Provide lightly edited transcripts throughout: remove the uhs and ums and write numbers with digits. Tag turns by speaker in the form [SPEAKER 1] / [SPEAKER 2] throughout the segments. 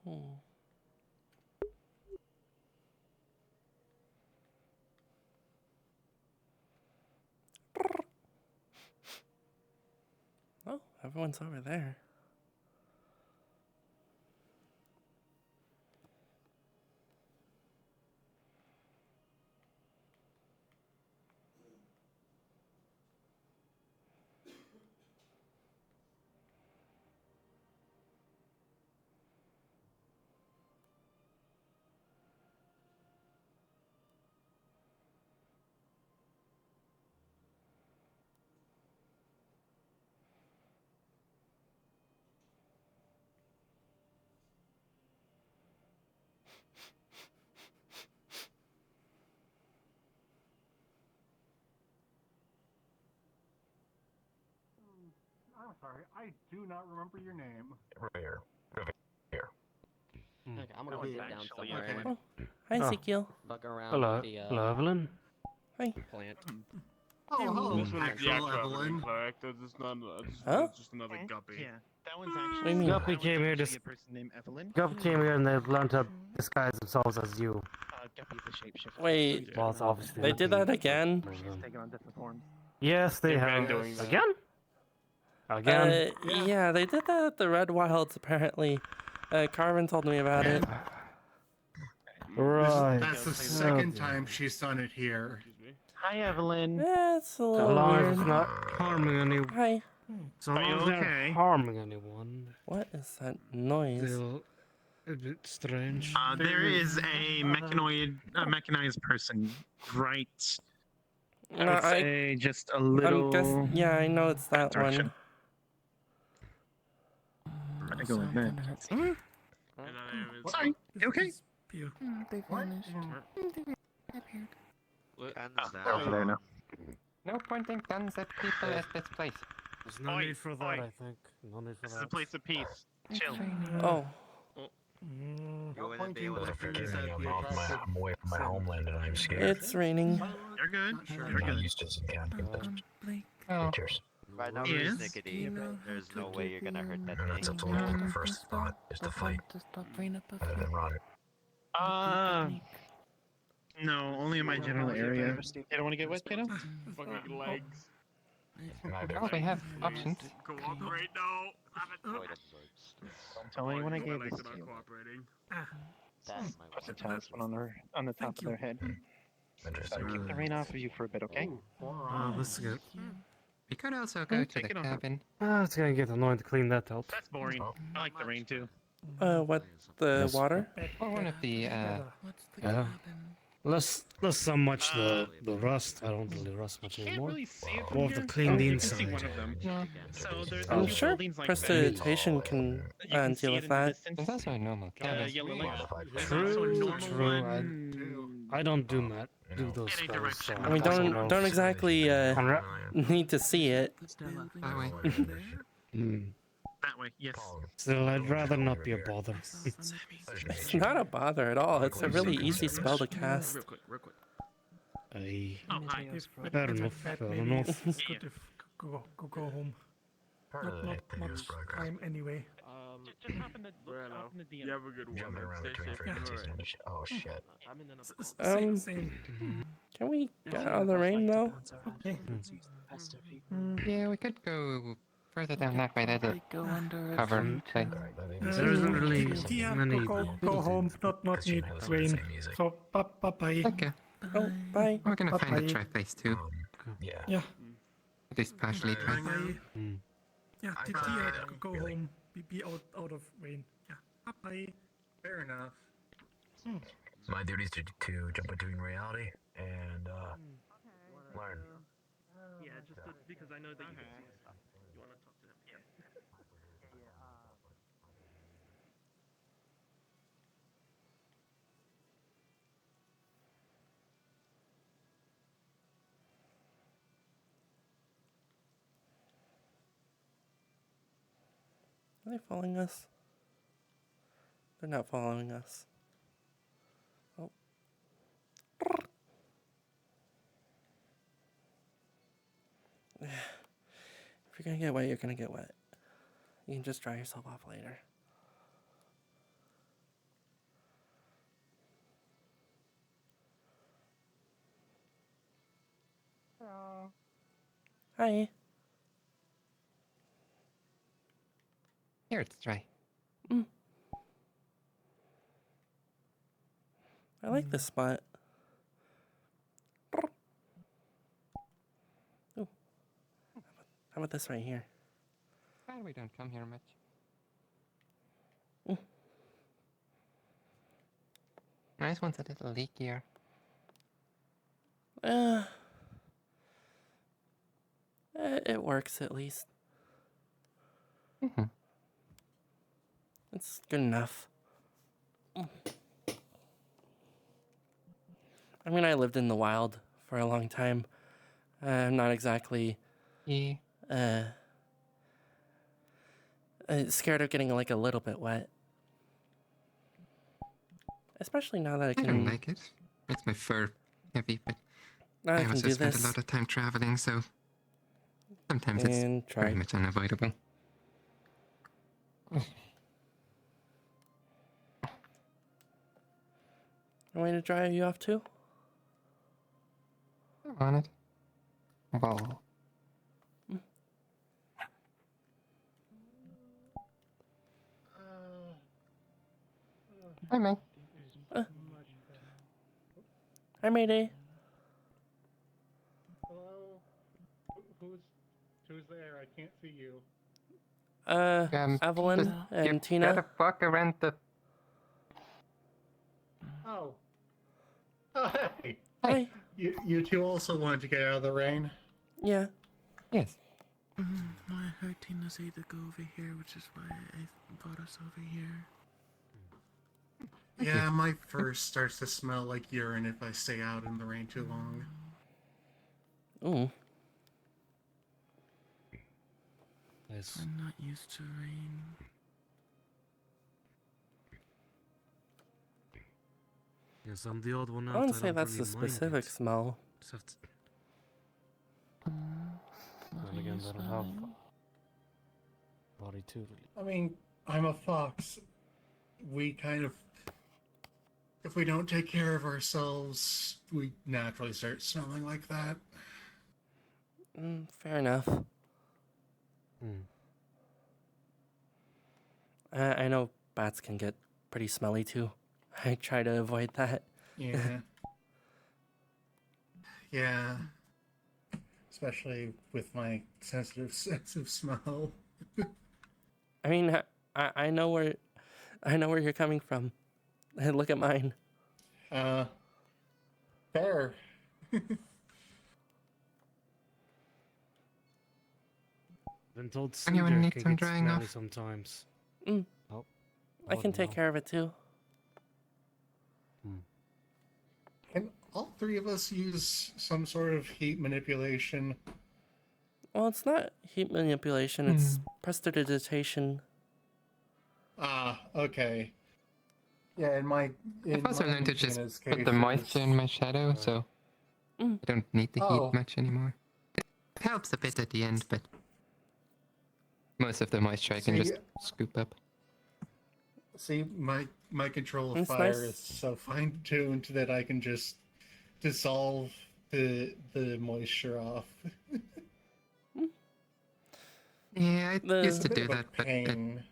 [SPEAKER 1] Hmm. Oh, everyone's over there.
[SPEAKER 2] I'm sorry, I do not remember your name.
[SPEAKER 3] Right here. Over here.
[SPEAKER 4] Okay, I'm gonna sit down somewhere.
[SPEAKER 1] Okay. Oh, hi, Ezekiel.
[SPEAKER 4] Fuck around
[SPEAKER 5] Hello.
[SPEAKER 4] with the
[SPEAKER 5] Hello, Evelyn.
[SPEAKER 1] Hi.
[SPEAKER 4] plant.
[SPEAKER 2] Oh, hello,
[SPEAKER 6] This one's the
[SPEAKER 2] actual
[SPEAKER 6] actual
[SPEAKER 2] Evelyn.
[SPEAKER 6] character. This is not.
[SPEAKER 1] Huh?
[SPEAKER 6] It's just another guppy.
[SPEAKER 7] Yeah, that one's
[SPEAKER 1] What do
[SPEAKER 7] actually.
[SPEAKER 1] you mean?
[SPEAKER 5] Guppy came here to
[SPEAKER 7] a person named Evelyn.
[SPEAKER 5] Guppy came here and they learned to disguise themselves as you.
[SPEAKER 7] Guppy is a shapeshifter.
[SPEAKER 1] Wait,
[SPEAKER 5] Well, it's obviously
[SPEAKER 1] they did that again?
[SPEAKER 7] She's taken on different forms.
[SPEAKER 5] Yes, they
[SPEAKER 6] They've
[SPEAKER 5] have.
[SPEAKER 6] been doing that.
[SPEAKER 5] Again? Again?
[SPEAKER 1] Yeah, they did that at the Red Wilds, apparently. Carmen told me about it.
[SPEAKER 5] Right.
[SPEAKER 2] That's the second time she's done it here.
[SPEAKER 6] Excuse me.
[SPEAKER 7] Hi, Evelyn.
[SPEAKER 1] Yeah, it's a
[SPEAKER 5] So
[SPEAKER 1] little
[SPEAKER 5] long as
[SPEAKER 1] weird.
[SPEAKER 5] it's not harming anyone.
[SPEAKER 1] Hi.
[SPEAKER 5] So long as they're
[SPEAKER 7] okay?
[SPEAKER 5] harming anyone,
[SPEAKER 1] What is that noise?
[SPEAKER 5] they'll a bit strange.
[SPEAKER 7] There is a mechanized person right.
[SPEAKER 1] No, I,
[SPEAKER 7] Just a
[SPEAKER 1] I'm
[SPEAKER 7] little.
[SPEAKER 1] guess. Yeah, I know it's that
[SPEAKER 7] direction.
[SPEAKER 1] one.
[SPEAKER 7] I go like that.
[SPEAKER 6] And then there is.
[SPEAKER 7] Sorry. You okay?
[SPEAKER 8] They vanished.
[SPEAKER 7] Over there now.
[SPEAKER 8] No pointing guns at people at this place.
[SPEAKER 5] There's no
[SPEAKER 7] Oi,
[SPEAKER 5] need for that,
[SPEAKER 7] oi.
[SPEAKER 5] I think. No need for
[SPEAKER 7] This is a
[SPEAKER 5] that.
[SPEAKER 7] place of peace. Chill.
[SPEAKER 1] Oh,
[SPEAKER 3] Well, if you're kidding me, I'm away from my homeland and I'm scared.
[SPEAKER 1] it's raining.
[SPEAKER 7] You're good.
[SPEAKER 3] I'm
[SPEAKER 7] You're
[SPEAKER 3] not
[SPEAKER 7] good.
[SPEAKER 3] used to some camping.
[SPEAKER 8] Oh,
[SPEAKER 3] Cheers.
[SPEAKER 9] Right now,
[SPEAKER 7] Yes.
[SPEAKER 9] Nickety, there's no way you're gonna hurt that
[SPEAKER 3] And that's
[SPEAKER 9] thing.
[SPEAKER 3] absolutely the first thought is to fight rather than run it.
[SPEAKER 7] No, only in my general area. You don't want to get wet, kiddo?
[SPEAKER 6] Fucking legs.
[SPEAKER 3] Neither.
[SPEAKER 8] oh, they have options.
[SPEAKER 6] Cooperate now.
[SPEAKER 9] Void absorbs.
[SPEAKER 7] Don't tell anyone I
[SPEAKER 6] My
[SPEAKER 7] gave
[SPEAKER 6] legs
[SPEAKER 7] this
[SPEAKER 6] are
[SPEAKER 7] to
[SPEAKER 6] not
[SPEAKER 7] you.
[SPEAKER 6] cooperating.
[SPEAKER 9] That's my
[SPEAKER 7] Put the
[SPEAKER 9] weapon.
[SPEAKER 7] talisman on the top of their head.
[SPEAKER 3] Interesting.
[SPEAKER 7] Keep the rain off of you for a bit, okay?
[SPEAKER 5] Oh, this is good.
[SPEAKER 8] We could also go to
[SPEAKER 7] take
[SPEAKER 8] the
[SPEAKER 7] it off.
[SPEAKER 8] cabin.
[SPEAKER 5] It's gonna get annoying to clean that out.
[SPEAKER 7] That's boring. I like the rain too.
[SPEAKER 1] What? The
[SPEAKER 5] Yes.
[SPEAKER 1] water?
[SPEAKER 8] Or one of the,
[SPEAKER 5] Yeah. Less so much the rust. I don't really rust much
[SPEAKER 7] Can't
[SPEAKER 5] anymore.
[SPEAKER 7] really see it from
[SPEAKER 5] More of
[SPEAKER 7] here.
[SPEAKER 5] the clean the
[SPEAKER 7] You can see
[SPEAKER 5] inside.
[SPEAKER 7] one of them.
[SPEAKER 8] no,
[SPEAKER 7] So there's
[SPEAKER 1] I'm
[SPEAKER 7] a few
[SPEAKER 1] sure
[SPEAKER 7] buildings like that.
[SPEAKER 1] prestidigitation can
[SPEAKER 7] You can see
[SPEAKER 1] deal
[SPEAKER 7] it
[SPEAKER 1] with
[SPEAKER 7] in the
[SPEAKER 1] that.
[SPEAKER 7] distance.
[SPEAKER 8] there's also a normal cabin.
[SPEAKER 7] Yellow lights.
[SPEAKER 3] Modified
[SPEAKER 7] There's
[SPEAKER 5] True,
[SPEAKER 7] also a normal
[SPEAKER 5] true.
[SPEAKER 7] one.
[SPEAKER 5] I don't do that. Do those
[SPEAKER 7] Any
[SPEAKER 5] spells.
[SPEAKER 7] direction.
[SPEAKER 5] So
[SPEAKER 1] I mean, don't exactly
[SPEAKER 5] Unra-
[SPEAKER 1] need to see it.
[SPEAKER 8] That way.
[SPEAKER 7] That way, yes.
[SPEAKER 5] Still, I'd rather not be a bother.
[SPEAKER 1] It's not a bother at all. It's a really easy spell to cast.
[SPEAKER 6] Real quick.
[SPEAKER 5] I
[SPEAKER 7] Oh, hi.
[SPEAKER 5] fair enough. Fair enough.
[SPEAKER 10] It's good if go home. Not much time anyway.
[SPEAKER 7] Just hop in the
[SPEAKER 6] You have a good one.
[SPEAKER 3] Jumping around
[SPEAKER 6] Stay
[SPEAKER 3] between
[SPEAKER 6] safe.
[SPEAKER 3] frequencies and shit. Oh shit.
[SPEAKER 6] I'm in another.
[SPEAKER 10] Same.
[SPEAKER 1] Can we get out of the rain though?
[SPEAKER 10] Okay.
[SPEAKER 8] Yeah, we could go further down that way. There's a cover thing.
[SPEAKER 5] There isn't really
[SPEAKER 10] Yeah,
[SPEAKER 5] many.
[SPEAKER 10] go home. Not need rain. So bye bye.
[SPEAKER 8] Okay.
[SPEAKER 1] Oh, bye.
[SPEAKER 8] We're gonna find a
[SPEAKER 10] Bye-bye.
[SPEAKER 8] try place too.
[SPEAKER 3] Yeah.
[SPEAKER 10] Yeah.
[SPEAKER 8] At least partially try.
[SPEAKER 10] Bye.
[SPEAKER 5] Mm.
[SPEAKER 10] Yeah, Tia, go home. Be out of rain. Yeah. Bye bye.
[SPEAKER 2] Fair enough.
[SPEAKER 3] My duty is to jump between reality and learn.
[SPEAKER 7] Yeah, just because I know that you can see the stuff. You want to talk to them. Yeah.
[SPEAKER 1] Are they following us? They're not following us. Oh. If you're gonna get wet, you're gonna get wet. You can just dry yourself off later. Hi.
[SPEAKER 8] Here, it's dry.
[SPEAKER 1] I like this spot. Ooh. How about this right here?
[SPEAKER 8] Glad we don't come here much. Nice one's a little leakier.
[SPEAKER 1] It works at least.
[SPEAKER 8] Mhm.
[SPEAKER 1] It's good enough. I mean, I lived in the wild for a long time. I'm not exactly
[SPEAKER 8] Yeah.
[SPEAKER 1] scared of getting like a little bit wet. Especially now that I
[SPEAKER 8] I don't
[SPEAKER 1] can.
[SPEAKER 8] like it. It's my fur heavy, but
[SPEAKER 1] Now
[SPEAKER 8] I
[SPEAKER 1] I can
[SPEAKER 8] also
[SPEAKER 1] do
[SPEAKER 8] spent
[SPEAKER 1] this.
[SPEAKER 8] a lot of time traveling, so sometimes it's
[SPEAKER 1] And
[SPEAKER 8] pretty
[SPEAKER 1] try.
[SPEAKER 8] much unavoidable.
[SPEAKER 1] A way to dry you off too?
[SPEAKER 8] I want it. Well, hi, Meg.
[SPEAKER 1] Hi, Mayday.
[SPEAKER 2] Hello? Who's there? I can't see you.
[SPEAKER 1] Evelyn
[SPEAKER 8] just
[SPEAKER 1] and
[SPEAKER 8] you
[SPEAKER 1] Tina.
[SPEAKER 8] gotta walk around the...
[SPEAKER 2] Oh. Oh, hey.
[SPEAKER 1] Hi.
[SPEAKER 2] You two also wanted to get out of the rain?
[SPEAKER 1] Yeah.
[SPEAKER 8] Yes.
[SPEAKER 10] I heard Tina say to go over here, which is why I brought us over here.
[SPEAKER 2] Yeah, my fur starts to smell like urine if I stay out in the rain too long.
[SPEAKER 1] Ooh.
[SPEAKER 5] Nice.
[SPEAKER 10] I'm not used to rain.
[SPEAKER 5] Yes, I'm the odd one out.
[SPEAKER 1] I wouldn't say
[SPEAKER 5] don't
[SPEAKER 1] that's
[SPEAKER 5] really
[SPEAKER 1] the
[SPEAKER 5] mind
[SPEAKER 1] specific
[SPEAKER 5] it.
[SPEAKER 1] smell.
[SPEAKER 5] Just have to... Then again, I don't have body too really.
[SPEAKER 2] I mean, I'm a fox. We kind of... If we don't take care of ourselves, we naturally start smelling like that.
[SPEAKER 1] Fair enough. I know bats can get pretty smelly too. I try to avoid that.
[SPEAKER 2] Yeah. Yeah. Especially with my sensitive sense of smell.
[SPEAKER 1] I mean, I know where you're coming from. Look at mine.
[SPEAKER 2] Fair.
[SPEAKER 5] Been told
[SPEAKER 8] Anyone
[SPEAKER 5] cedar
[SPEAKER 8] need
[SPEAKER 5] can
[SPEAKER 8] some
[SPEAKER 5] get
[SPEAKER 8] drying
[SPEAKER 5] smelly
[SPEAKER 8] off?
[SPEAKER 5] sometimes. Oh.
[SPEAKER 1] I can take care of it too.
[SPEAKER 2] Can all three of us use some sort of heat manipulation?
[SPEAKER 1] Well, it's not heat manipulation. It's prestidigitation.
[SPEAKER 2] Ah, okay. Yeah,
[SPEAKER 8] I've also
[SPEAKER 2] mine
[SPEAKER 8] learned to
[SPEAKER 2] and
[SPEAKER 8] just
[SPEAKER 2] Tina's
[SPEAKER 8] put the moisture in my shadow, so I don't need the
[SPEAKER 2] Oh.
[SPEAKER 8] heat much anymore. It helps a bit at the end, but most of the moisture I can
[SPEAKER 2] See-
[SPEAKER 8] just scoop up.
[SPEAKER 2] See, my control of
[SPEAKER 1] It's
[SPEAKER 2] fire
[SPEAKER 1] nice.
[SPEAKER 2] is so fine-tuned that I can just dissolve the moisture off.
[SPEAKER 8] Yeah, I
[SPEAKER 1] The-
[SPEAKER 8] used
[SPEAKER 2] It's
[SPEAKER 8] to
[SPEAKER 2] a bit
[SPEAKER 8] do
[SPEAKER 2] of a
[SPEAKER 8] that, but
[SPEAKER 2] pain.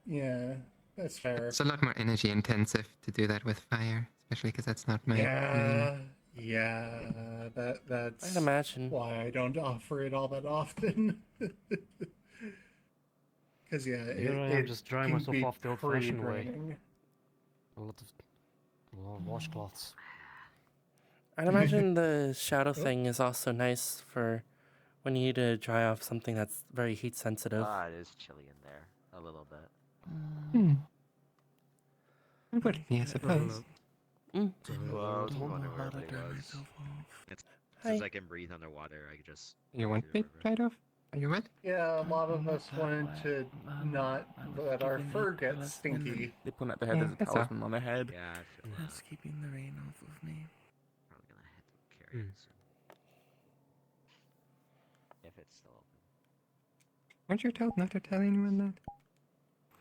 [SPEAKER 2] Yeah, that's fair.
[SPEAKER 8] it's a lot more energy intensive to do that with fire, especially because that's not my main.
[SPEAKER 2] Yeah, that's
[SPEAKER 1] I'd imagine.
[SPEAKER 2] why I don't offer it all that often. Because
[SPEAKER 5] Here I am
[SPEAKER 2] it
[SPEAKER 5] just drying
[SPEAKER 2] can
[SPEAKER 5] myself
[SPEAKER 2] be
[SPEAKER 5] off the
[SPEAKER 2] pretty
[SPEAKER 5] old-fashioned way.
[SPEAKER 2] draining.
[SPEAKER 5] A lot of washcloths.
[SPEAKER 1] I'd imagine the shadow thing is also nice for when you need to dry off something that's very heat sensitive.
[SPEAKER 9] Ah, it is chilly in there. A little bit.
[SPEAKER 8] It would be, I suppose.
[SPEAKER 9] Well, I was
[SPEAKER 10] Don't know
[SPEAKER 9] wondering where
[SPEAKER 10] how to
[SPEAKER 9] everybody
[SPEAKER 10] dry
[SPEAKER 9] was.
[SPEAKER 10] myself off.
[SPEAKER 9] Since
[SPEAKER 1] Hi.
[SPEAKER 9] I can breathe underwater, I could just...
[SPEAKER 8] You want
[SPEAKER 9] do
[SPEAKER 8] me
[SPEAKER 9] whatever.
[SPEAKER 8] dried off? Are you wet?
[SPEAKER 2] Yeah, a lot of us wanted to not
[SPEAKER 10] I was
[SPEAKER 2] let our
[SPEAKER 10] keeping
[SPEAKER 2] fur
[SPEAKER 10] the
[SPEAKER 2] get
[SPEAKER 10] last
[SPEAKER 2] stinky.
[SPEAKER 11] They put at the head,
[SPEAKER 8] Yeah,
[SPEAKER 11] there's a
[SPEAKER 8] that's
[SPEAKER 11] talisman on their head.
[SPEAKER 9] Yeah, I feel
[SPEAKER 10] That's
[SPEAKER 9] that.
[SPEAKER 10] keeping the rain off of me.
[SPEAKER 9] Probably gonna have to carry it soon. If it's still open.
[SPEAKER 8] Weren't you told not to tell anyone that?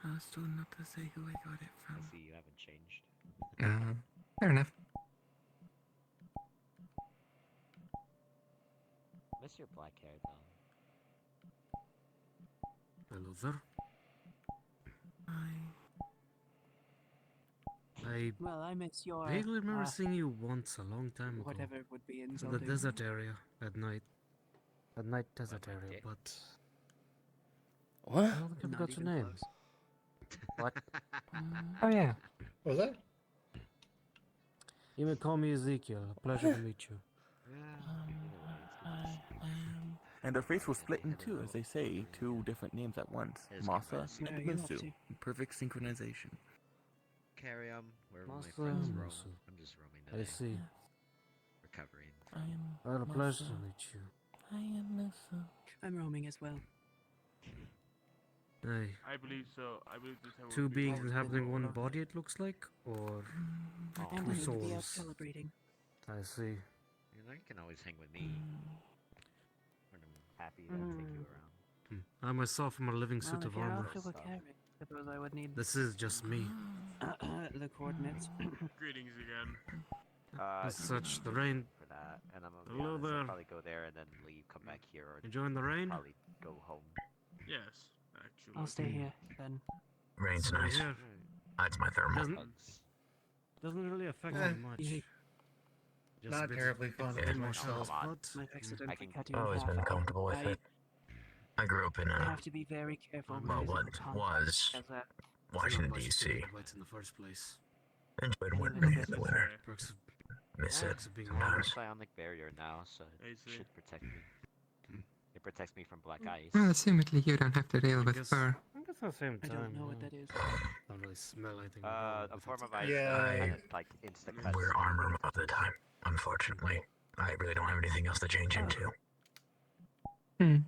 [SPEAKER 10] I was told not to say who I got it
[SPEAKER 9] I
[SPEAKER 10] from.
[SPEAKER 9] see you haven't changed.
[SPEAKER 8] Fair enough.
[SPEAKER 9] miss your black hair though.
[SPEAKER 5] Hello there. I
[SPEAKER 10] Well, I miss your.
[SPEAKER 5] vaguely remember seeing you once a long time ago.
[SPEAKER 10] Whatever would be
[SPEAKER 5] In the
[SPEAKER 10] insulting.
[SPEAKER 5] desert area at night. At night desert area,
[SPEAKER 9] dick.
[SPEAKER 5] but
[SPEAKER 1] What?
[SPEAKER 5] I don't think I've
[SPEAKER 10] Not
[SPEAKER 5] got your
[SPEAKER 10] even
[SPEAKER 5] name.
[SPEAKER 10] close.
[SPEAKER 8] What? Oh yeah.
[SPEAKER 2] Was that?
[SPEAKER 5] You may call me Ezekiel. A pleasure to meet you.
[SPEAKER 11] And our face will split in two, as they say, two different names at once.
[SPEAKER 9] Here's
[SPEAKER 11] Masa
[SPEAKER 9] Guppy.
[SPEAKER 11] and
[SPEAKER 10] Yeah, you have
[SPEAKER 11] Musu.
[SPEAKER 10] to.
[SPEAKER 11] Perfect synchronization.
[SPEAKER 9] Carry on wherever my
[SPEAKER 5] Master
[SPEAKER 9] friends
[SPEAKER 5] and
[SPEAKER 9] roam.
[SPEAKER 5] Musu.
[SPEAKER 9] I'm just roaming
[SPEAKER 5] I
[SPEAKER 9] today.
[SPEAKER 5] see.
[SPEAKER 9] Recovering.
[SPEAKER 10] I am.
[SPEAKER 5] Well, a pleasure to meet you.
[SPEAKER 10] I'm roaming as well.
[SPEAKER 5] Aye.
[SPEAKER 6] I believe so. I believe this
[SPEAKER 5] Two
[SPEAKER 6] would be
[SPEAKER 5] beings
[SPEAKER 6] more
[SPEAKER 5] inhabiting one
[SPEAKER 6] difficult.
[SPEAKER 5] body, it looks like? Or
[SPEAKER 10] I'm
[SPEAKER 5] two
[SPEAKER 10] going to be out
[SPEAKER 5] souls?
[SPEAKER 10] celebrating.
[SPEAKER 5] I see.
[SPEAKER 9] You know, you can always hang with me. When I'm happy to take you around.
[SPEAKER 5] I myself am a living suit
[SPEAKER 10] Well,
[SPEAKER 5] of
[SPEAKER 10] if you're
[SPEAKER 5] armor.
[SPEAKER 10] out to a carrot, suppose I would need
[SPEAKER 5] This is just me.
[SPEAKER 10] the coordinates.
[SPEAKER 6] Greetings again.
[SPEAKER 5] As such, the rain.
[SPEAKER 9] For that, and I'm gonna be
[SPEAKER 5] Hello
[SPEAKER 9] honest,
[SPEAKER 5] there.
[SPEAKER 9] I'll probably go there and then leave, come back here, or
[SPEAKER 5] Enjoying the rain?
[SPEAKER 9] probably go home.
[SPEAKER 6] Yes, actually.
[SPEAKER 10] I'll stay here then.
[SPEAKER 3] Rain's
[SPEAKER 5] So
[SPEAKER 3] nice.
[SPEAKER 5] here,
[SPEAKER 3] That's my thermal.
[SPEAKER 5] doesn't really affect
[SPEAKER 2] Eh.
[SPEAKER 5] me much.
[SPEAKER 10] Yeah.
[SPEAKER 5] Just a
[SPEAKER 2] Not
[SPEAKER 5] bit
[SPEAKER 2] terribly fun
[SPEAKER 3] Yeah.
[SPEAKER 2] with
[SPEAKER 9] Oh,
[SPEAKER 2] myself.
[SPEAKER 9] come on.
[SPEAKER 5] but
[SPEAKER 10] Might accidentally
[SPEAKER 9] can
[SPEAKER 10] cut you in
[SPEAKER 3] Always
[SPEAKER 10] half.
[SPEAKER 3] been comfortable with
[SPEAKER 10] I
[SPEAKER 3] it. I grew up in
[SPEAKER 10] have to be very careful with
[SPEAKER 3] well, what
[SPEAKER 10] physical
[SPEAKER 3] was
[SPEAKER 10] contact, as,
[SPEAKER 3] Washington,
[SPEAKER 5] much
[SPEAKER 3] D.C.
[SPEAKER 5] to fight in the first place.
[SPEAKER 3] Enjoyed
[SPEAKER 10] Even
[SPEAKER 3] winter
[SPEAKER 10] a
[SPEAKER 3] in
[SPEAKER 10] bit.
[SPEAKER 3] the winter.
[SPEAKER 5] Perks of,
[SPEAKER 3] Miss it
[SPEAKER 5] perks of being
[SPEAKER 9] I'm on the
[SPEAKER 3] sometimes.
[SPEAKER 9] psionic barrier now, so
[SPEAKER 6] I
[SPEAKER 9] it
[SPEAKER 6] see.
[SPEAKER 9] should protect me. It protects me from black ice.
[SPEAKER 8] Well, assumedly you don't have to deal
[SPEAKER 5] I
[SPEAKER 8] with
[SPEAKER 5] guess,
[SPEAKER 8] fur.
[SPEAKER 5] I guess at the same
[SPEAKER 10] I
[SPEAKER 5] time.
[SPEAKER 10] don't know what
[SPEAKER 5] yeah.
[SPEAKER 10] that is.
[SPEAKER 5] Don't really smell anything. about it
[SPEAKER 9] A
[SPEAKER 5] with
[SPEAKER 9] form
[SPEAKER 5] it.
[SPEAKER 9] of ice.
[SPEAKER 2] Yeah.
[SPEAKER 9] And it, like insta cuts.
[SPEAKER 3] Wear armor most of the time. Unfortunately, I really don't have anything else to change into.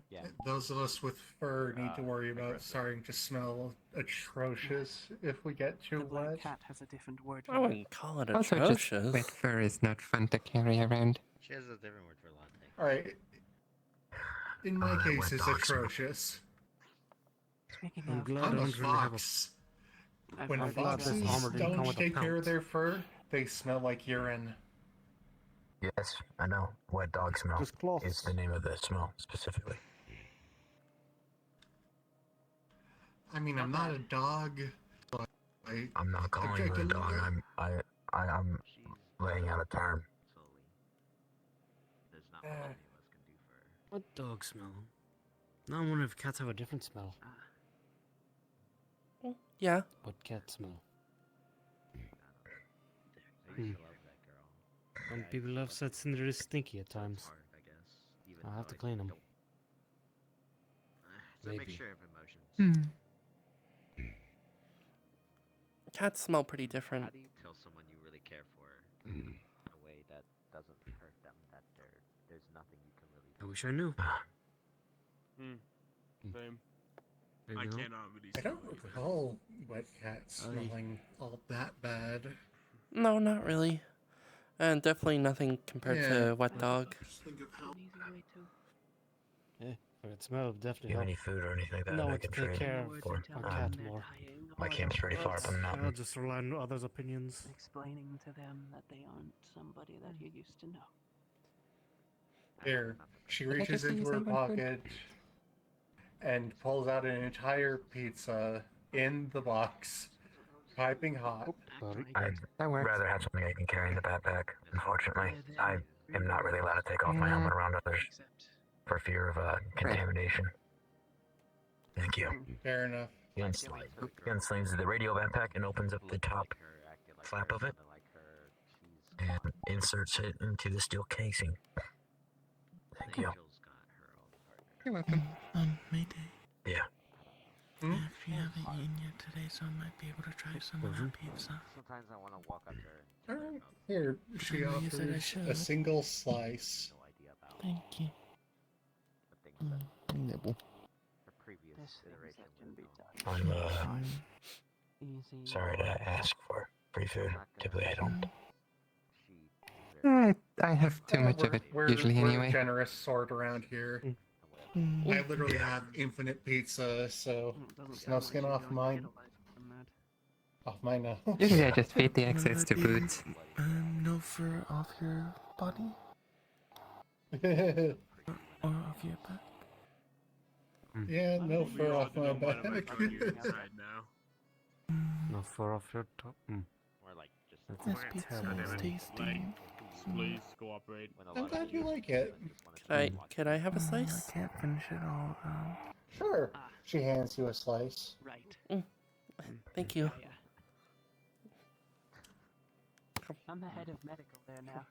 [SPEAKER 9] Yeah.
[SPEAKER 2] Those of us with fur need to worry about
[SPEAKER 9] aggressive.
[SPEAKER 2] starting to smell atrocious if we get
[SPEAKER 10] The
[SPEAKER 2] too
[SPEAKER 10] black
[SPEAKER 2] wet.
[SPEAKER 10] cat has a different word for
[SPEAKER 1] I
[SPEAKER 10] it.
[SPEAKER 1] wouldn't call it
[SPEAKER 8] Also, just
[SPEAKER 1] atrocious.
[SPEAKER 8] wet fur is not fun to carry around.
[SPEAKER 9] She has a different word for latte.
[SPEAKER 2] Alright. In my case,
[SPEAKER 3] wet
[SPEAKER 2] it's
[SPEAKER 3] dogs.
[SPEAKER 2] atrocious.
[SPEAKER 10] Speaking
[SPEAKER 5] I'm
[SPEAKER 10] of,
[SPEAKER 5] glad I
[SPEAKER 2] I'm a
[SPEAKER 5] don't really have a.
[SPEAKER 2] fox.
[SPEAKER 10] I've
[SPEAKER 2] When
[SPEAKER 10] heard
[SPEAKER 5] glad this
[SPEAKER 2] foxes
[SPEAKER 5] armor didn't come
[SPEAKER 2] don't
[SPEAKER 5] with a
[SPEAKER 2] take care
[SPEAKER 5] pout.
[SPEAKER 2] of their fur, they smell like urine.
[SPEAKER 3] Yes, I know. Wet dog smell
[SPEAKER 5] Just cloths.
[SPEAKER 3] is the name of the smell specifically.
[SPEAKER 2] I mean, I'm not a dog, but
[SPEAKER 3] I'm not calling you a dog. I'm
[SPEAKER 9] She's
[SPEAKER 3] laying out a term.
[SPEAKER 9] slowly. There's not much any of us can do for her.
[SPEAKER 5] What dog smell? Now I'm wondering if cats have a different smell.
[SPEAKER 1] Yeah.
[SPEAKER 5] What cat smell?
[SPEAKER 9] I used to love that girl.
[SPEAKER 5] Some
[SPEAKER 9] Yeah,
[SPEAKER 5] people have said Cinder is stinky at times.
[SPEAKER 9] Hard, I guess. Even
[SPEAKER 5] I'll have
[SPEAKER 9] though
[SPEAKER 5] to clean 'em.
[SPEAKER 9] don't- It's a
[SPEAKER 5] Maybe.
[SPEAKER 9] mixture of emotions.
[SPEAKER 8] Hmm.
[SPEAKER 1] Cats smell pretty
[SPEAKER 9] How
[SPEAKER 1] different.
[SPEAKER 9] do you tell someone you really care for in a way that doesn't hurt them, that there's nothing you can really
[SPEAKER 5] I
[SPEAKER 9] do?
[SPEAKER 5] wish I knew.
[SPEAKER 6] Same.
[SPEAKER 5] Maybe
[SPEAKER 6] I
[SPEAKER 5] not.
[SPEAKER 6] cannot really.
[SPEAKER 2] I don't
[SPEAKER 6] smell anything.
[SPEAKER 2] recall wet cats smelling all that bad.
[SPEAKER 1] No, not really. And definitely nothing compared
[SPEAKER 2] Yeah.
[SPEAKER 1] to wet dog.
[SPEAKER 2] Just think of how
[SPEAKER 10] an easy way to.
[SPEAKER 5] Yeah, but it smell
[SPEAKER 3] Do
[SPEAKER 5] definitely
[SPEAKER 3] you have
[SPEAKER 5] help.
[SPEAKER 3] any food or anything like that
[SPEAKER 5] No,
[SPEAKER 3] I
[SPEAKER 5] to
[SPEAKER 3] can
[SPEAKER 5] take
[SPEAKER 3] trade
[SPEAKER 5] care
[SPEAKER 10] Words
[SPEAKER 3] for?
[SPEAKER 10] to tell
[SPEAKER 5] a
[SPEAKER 10] them
[SPEAKER 5] cat
[SPEAKER 10] they're
[SPEAKER 5] more.
[SPEAKER 10] dying,
[SPEAKER 3] My
[SPEAKER 10] or
[SPEAKER 3] camp's pretty far up on the
[SPEAKER 5] I'll
[SPEAKER 3] mountain.
[SPEAKER 5] just rely on others' opinions.
[SPEAKER 10] explaining to them that they aren't somebody that you used to know.
[SPEAKER 2] Here, she
[SPEAKER 8] Did I
[SPEAKER 2] reaches
[SPEAKER 8] just see you
[SPEAKER 2] into her
[SPEAKER 8] say one food?
[SPEAKER 2] pocket and pulls out an entire pizza in the box, piping hot.
[SPEAKER 5] Sorry.
[SPEAKER 3] I'd
[SPEAKER 8] That works.
[SPEAKER 3] rather have something I can carry in the backpack. Unfortunately, I am not really allowed to take off my helmet around others
[SPEAKER 10] Except
[SPEAKER 3] for fear of contamination. Thank you.
[SPEAKER 2] Fair enough.
[SPEAKER 3] He unslings the radio backpack and opens up the top flap of it and inserts it into the steel casing. Thank you.
[SPEAKER 8] You're welcome.
[SPEAKER 10] Mayday.
[SPEAKER 3] Yeah.
[SPEAKER 2] Hmm?
[SPEAKER 10] If you haven't eaten yet today, so I might be able to try some of that pizza.
[SPEAKER 9] Sometimes I want to walk up there and tell her
[SPEAKER 2] Alright,
[SPEAKER 9] about
[SPEAKER 2] here, she
[SPEAKER 10] know you said I
[SPEAKER 2] offers a
[SPEAKER 10] should.
[SPEAKER 2] single slice.
[SPEAKER 9] no idea about
[SPEAKER 10] Thank you.
[SPEAKER 9] the things that
[SPEAKER 8] Nibble.
[SPEAKER 9] her previous
[SPEAKER 10] There's things
[SPEAKER 9] iteration
[SPEAKER 10] that can
[SPEAKER 9] would
[SPEAKER 10] be
[SPEAKER 9] know.
[SPEAKER 10] done.
[SPEAKER 3] I'm
[SPEAKER 10] Easy.
[SPEAKER 3] sorry to ask for free food. Typically I don't.
[SPEAKER 8] I have too much of it
[SPEAKER 2] We're
[SPEAKER 8] usually
[SPEAKER 2] we're
[SPEAKER 8] anyway.
[SPEAKER 2] a generous sort around here. I literally have infinite pizza, so there's no skin off mine. Off my nose.
[SPEAKER 8] Usually I just feed the excess to boots.
[SPEAKER 10] No fur off your body? Or of your back.
[SPEAKER 2] Yeah, no
[SPEAKER 6] We
[SPEAKER 2] fur
[SPEAKER 6] all
[SPEAKER 2] off my
[SPEAKER 6] know what
[SPEAKER 2] back.
[SPEAKER 6] am I showing you inside now.
[SPEAKER 5] Not far off your top.
[SPEAKER 9] Or like just
[SPEAKER 5] That's
[SPEAKER 10] This
[SPEAKER 5] not
[SPEAKER 10] pizza
[SPEAKER 5] terrible.
[SPEAKER 10] is tasty.
[SPEAKER 6] Like, please cooperate.
[SPEAKER 9] when a
[SPEAKER 2] I'm
[SPEAKER 9] lot
[SPEAKER 2] glad
[SPEAKER 9] of
[SPEAKER 2] you like it.
[SPEAKER 1] Can I have a slice?
[SPEAKER 10] I can't finish it all, though.
[SPEAKER 2] Sure. She hands you a slice.
[SPEAKER 7] Right.
[SPEAKER 1] Thank you.
[SPEAKER 7] Yeah. I'm the head of medical there now.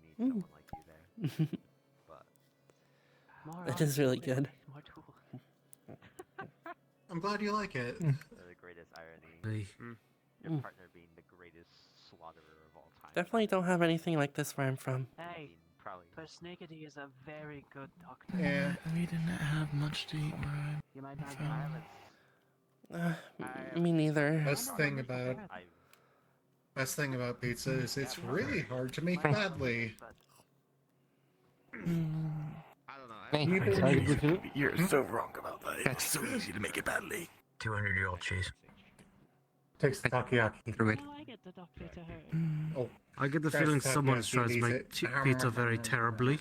[SPEAKER 9] need someone like you there. But
[SPEAKER 7] More
[SPEAKER 1] It is really good.
[SPEAKER 7] More tools.
[SPEAKER 2] I'm glad you like it.
[SPEAKER 9] the greatest irony, your
[SPEAKER 1] Mm.
[SPEAKER 9] partner being the greatest slaughterer of all time.
[SPEAKER 1] Definitely don't have anything like this where I'm from.
[SPEAKER 7] Hey,
[SPEAKER 9] Probably.
[SPEAKER 7] Persnickety is a very good doctor.
[SPEAKER 2] Yeah.
[SPEAKER 10] We didn't have much to eat where I'm
[SPEAKER 7] You might not
[SPEAKER 10] from.
[SPEAKER 1] Me neither.
[SPEAKER 2] Best thing about pizza is it's really hard to make badly.
[SPEAKER 11] You're so wrong about that. It's so easy to make it badly.
[SPEAKER 3] 200-year-old cheese.
[SPEAKER 2] Takes the takoyaki.
[SPEAKER 8] Through it.
[SPEAKER 7] No, I get the doctor to her.
[SPEAKER 2] Oh,
[SPEAKER 5] I get the
[SPEAKER 2] Crash
[SPEAKER 5] feeling
[SPEAKER 2] Takoyaki
[SPEAKER 5] someone tries to
[SPEAKER 2] needs
[SPEAKER 5] make
[SPEAKER 2] it.
[SPEAKER 5] pizza very terribly.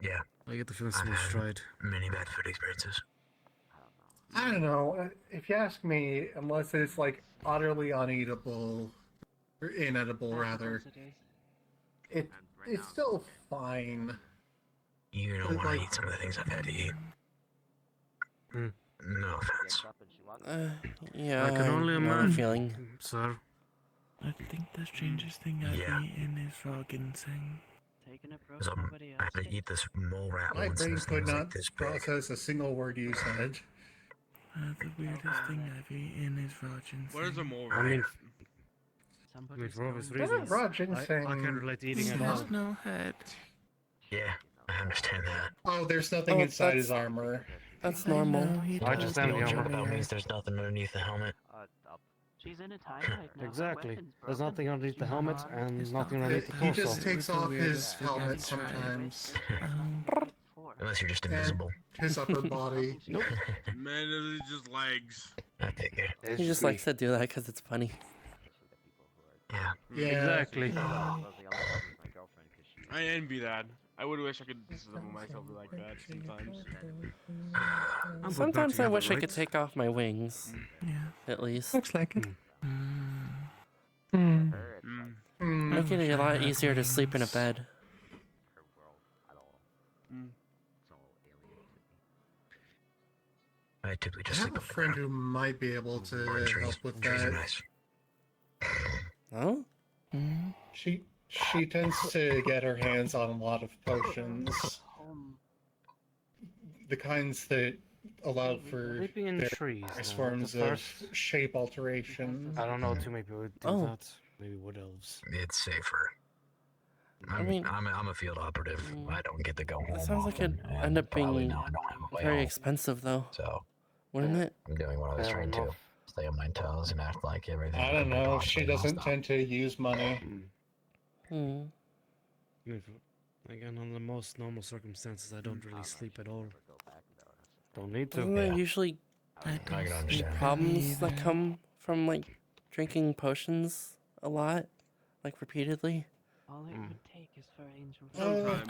[SPEAKER 3] Yeah,
[SPEAKER 5] I get the feeling someone's tried.
[SPEAKER 3] many bad food experiences.
[SPEAKER 2] I don't know. If you ask me, unless it's like utterly uneatable, or inedible rather, it's still fine.
[SPEAKER 3] You don't want to eat some of the things I've had to eat. No offense.
[SPEAKER 1] Yeah,
[SPEAKER 5] I can only
[SPEAKER 1] know the
[SPEAKER 5] imagine,
[SPEAKER 1] feeling.
[SPEAKER 5] sir.
[SPEAKER 10] I think the strangest thing I've
[SPEAKER 3] Yeah.
[SPEAKER 10] eaten is raw ginseng.
[SPEAKER 7] Taking it
[SPEAKER 3] So I had to eat this mole rat
[SPEAKER 2] My
[SPEAKER 3] once,
[SPEAKER 2] brain
[SPEAKER 3] and this
[SPEAKER 2] could
[SPEAKER 3] thing was
[SPEAKER 2] not
[SPEAKER 3] like this big.
[SPEAKER 2] process a single word you said.
[SPEAKER 10] The weirdest thing I've eaten is raw ginseng.
[SPEAKER 6] What is a mole
[SPEAKER 5] I mean,
[SPEAKER 7] Somebody's
[SPEAKER 5] for obvious
[SPEAKER 7] going-
[SPEAKER 5] reasons,
[SPEAKER 2] raw
[SPEAKER 5] I
[SPEAKER 2] ginseng.
[SPEAKER 5] can relate to eating
[SPEAKER 10] He
[SPEAKER 5] it
[SPEAKER 10] has
[SPEAKER 5] all.
[SPEAKER 10] no head.
[SPEAKER 3] Yeah, I understand that.
[SPEAKER 2] Oh, there's nothing
[SPEAKER 1] Oh,
[SPEAKER 2] inside his
[SPEAKER 1] that's-
[SPEAKER 2] armor.
[SPEAKER 1] That's
[SPEAKER 10] I
[SPEAKER 1] normal.
[SPEAKER 10] know, he
[SPEAKER 5] I
[SPEAKER 10] told
[SPEAKER 5] just
[SPEAKER 10] me
[SPEAKER 5] am the
[SPEAKER 3] You know what
[SPEAKER 5] armor.
[SPEAKER 3] that means there's nothing underneath the helmet.
[SPEAKER 7] She's in a time right now. Her
[SPEAKER 5] Exactly.
[SPEAKER 7] weapon's
[SPEAKER 5] There's
[SPEAKER 7] broken.
[SPEAKER 5] nothing underneath the
[SPEAKER 7] She's
[SPEAKER 5] helmet
[SPEAKER 7] unarmed.
[SPEAKER 5] and
[SPEAKER 10] It's
[SPEAKER 5] nothing
[SPEAKER 10] not
[SPEAKER 5] underneath the
[SPEAKER 10] that
[SPEAKER 2] He
[SPEAKER 5] torso.
[SPEAKER 2] just takes
[SPEAKER 10] With the
[SPEAKER 2] off his
[SPEAKER 10] weirdest thing
[SPEAKER 2] helmet
[SPEAKER 10] I've tried.
[SPEAKER 2] sometimes.
[SPEAKER 3] Unless you're just
[SPEAKER 2] And
[SPEAKER 3] invisible.
[SPEAKER 2] his upper body.
[SPEAKER 5] Nope.
[SPEAKER 6] Man, this is just legs.
[SPEAKER 3] I figured.
[SPEAKER 1] He just likes to do that because it's funny.
[SPEAKER 3] Yeah.
[SPEAKER 2] Yeah.
[SPEAKER 5] Exactly.
[SPEAKER 6] I envy that. I would wish I could disassemble myself like that sometimes.
[SPEAKER 1] Sometimes I wish I could take off my wings.
[SPEAKER 10] Yeah.
[SPEAKER 1] At least.
[SPEAKER 8] Looks like it.
[SPEAKER 2] Hmm.
[SPEAKER 1] Make it a lot easier to sleep in a bed.
[SPEAKER 3] I typically
[SPEAKER 2] I
[SPEAKER 3] just
[SPEAKER 2] have
[SPEAKER 3] sleep
[SPEAKER 2] a
[SPEAKER 3] on the
[SPEAKER 2] friend
[SPEAKER 3] ground.
[SPEAKER 2] who might be able to
[SPEAKER 3] Or in trees.
[SPEAKER 2] help with
[SPEAKER 3] Trees are
[SPEAKER 2] that.
[SPEAKER 3] nice.
[SPEAKER 1] Oh?
[SPEAKER 2] She tends to get her hands on a lot of potions. The kinds that allow for
[SPEAKER 5] Sleeping in trees.
[SPEAKER 2] various
[SPEAKER 5] now,
[SPEAKER 2] forms
[SPEAKER 5] the
[SPEAKER 2] of
[SPEAKER 5] first-
[SPEAKER 2] shape alteration.
[SPEAKER 5] I don't know too many people who do
[SPEAKER 1] Oh.
[SPEAKER 5] that. Maybe wood elves.
[SPEAKER 3] It's safer.
[SPEAKER 1] I mean-
[SPEAKER 3] I'm a field operative. I don't get to go home.
[SPEAKER 1] That sounds like it'd
[SPEAKER 3] often,
[SPEAKER 1] end
[SPEAKER 3] and
[SPEAKER 1] up
[SPEAKER 3] probably
[SPEAKER 1] being
[SPEAKER 3] no, I don't have a way
[SPEAKER 1] very
[SPEAKER 3] home.
[SPEAKER 1] expensive, though.
[SPEAKER 3] So
[SPEAKER 1] Wouldn't it?
[SPEAKER 3] I'm doing what I was
[SPEAKER 5] Fair
[SPEAKER 3] trained to.
[SPEAKER 5] enough.
[SPEAKER 3] Stay on my toes and act like everything.
[SPEAKER 2] I don't know. She
[SPEAKER 3] possibly
[SPEAKER 2] doesn't
[SPEAKER 3] nonstop.
[SPEAKER 2] tend to use money.
[SPEAKER 1] Hmm.
[SPEAKER 5] Again, under the most normal circumstances, I don't really sleep at all. Don't need to.
[SPEAKER 1] Doesn't there
[SPEAKER 3] Yeah.
[SPEAKER 1] usually
[SPEAKER 10] I
[SPEAKER 3] I
[SPEAKER 10] don't
[SPEAKER 3] can
[SPEAKER 10] sleep
[SPEAKER 3] understand.
[SPEAKER 1] problems that
[SPEAKER 10] either.
[SPEAKER 1] come from, like, drinking potions a lot? Like, repeatedly?
[SPEAKER 7] All it would take is for Angel.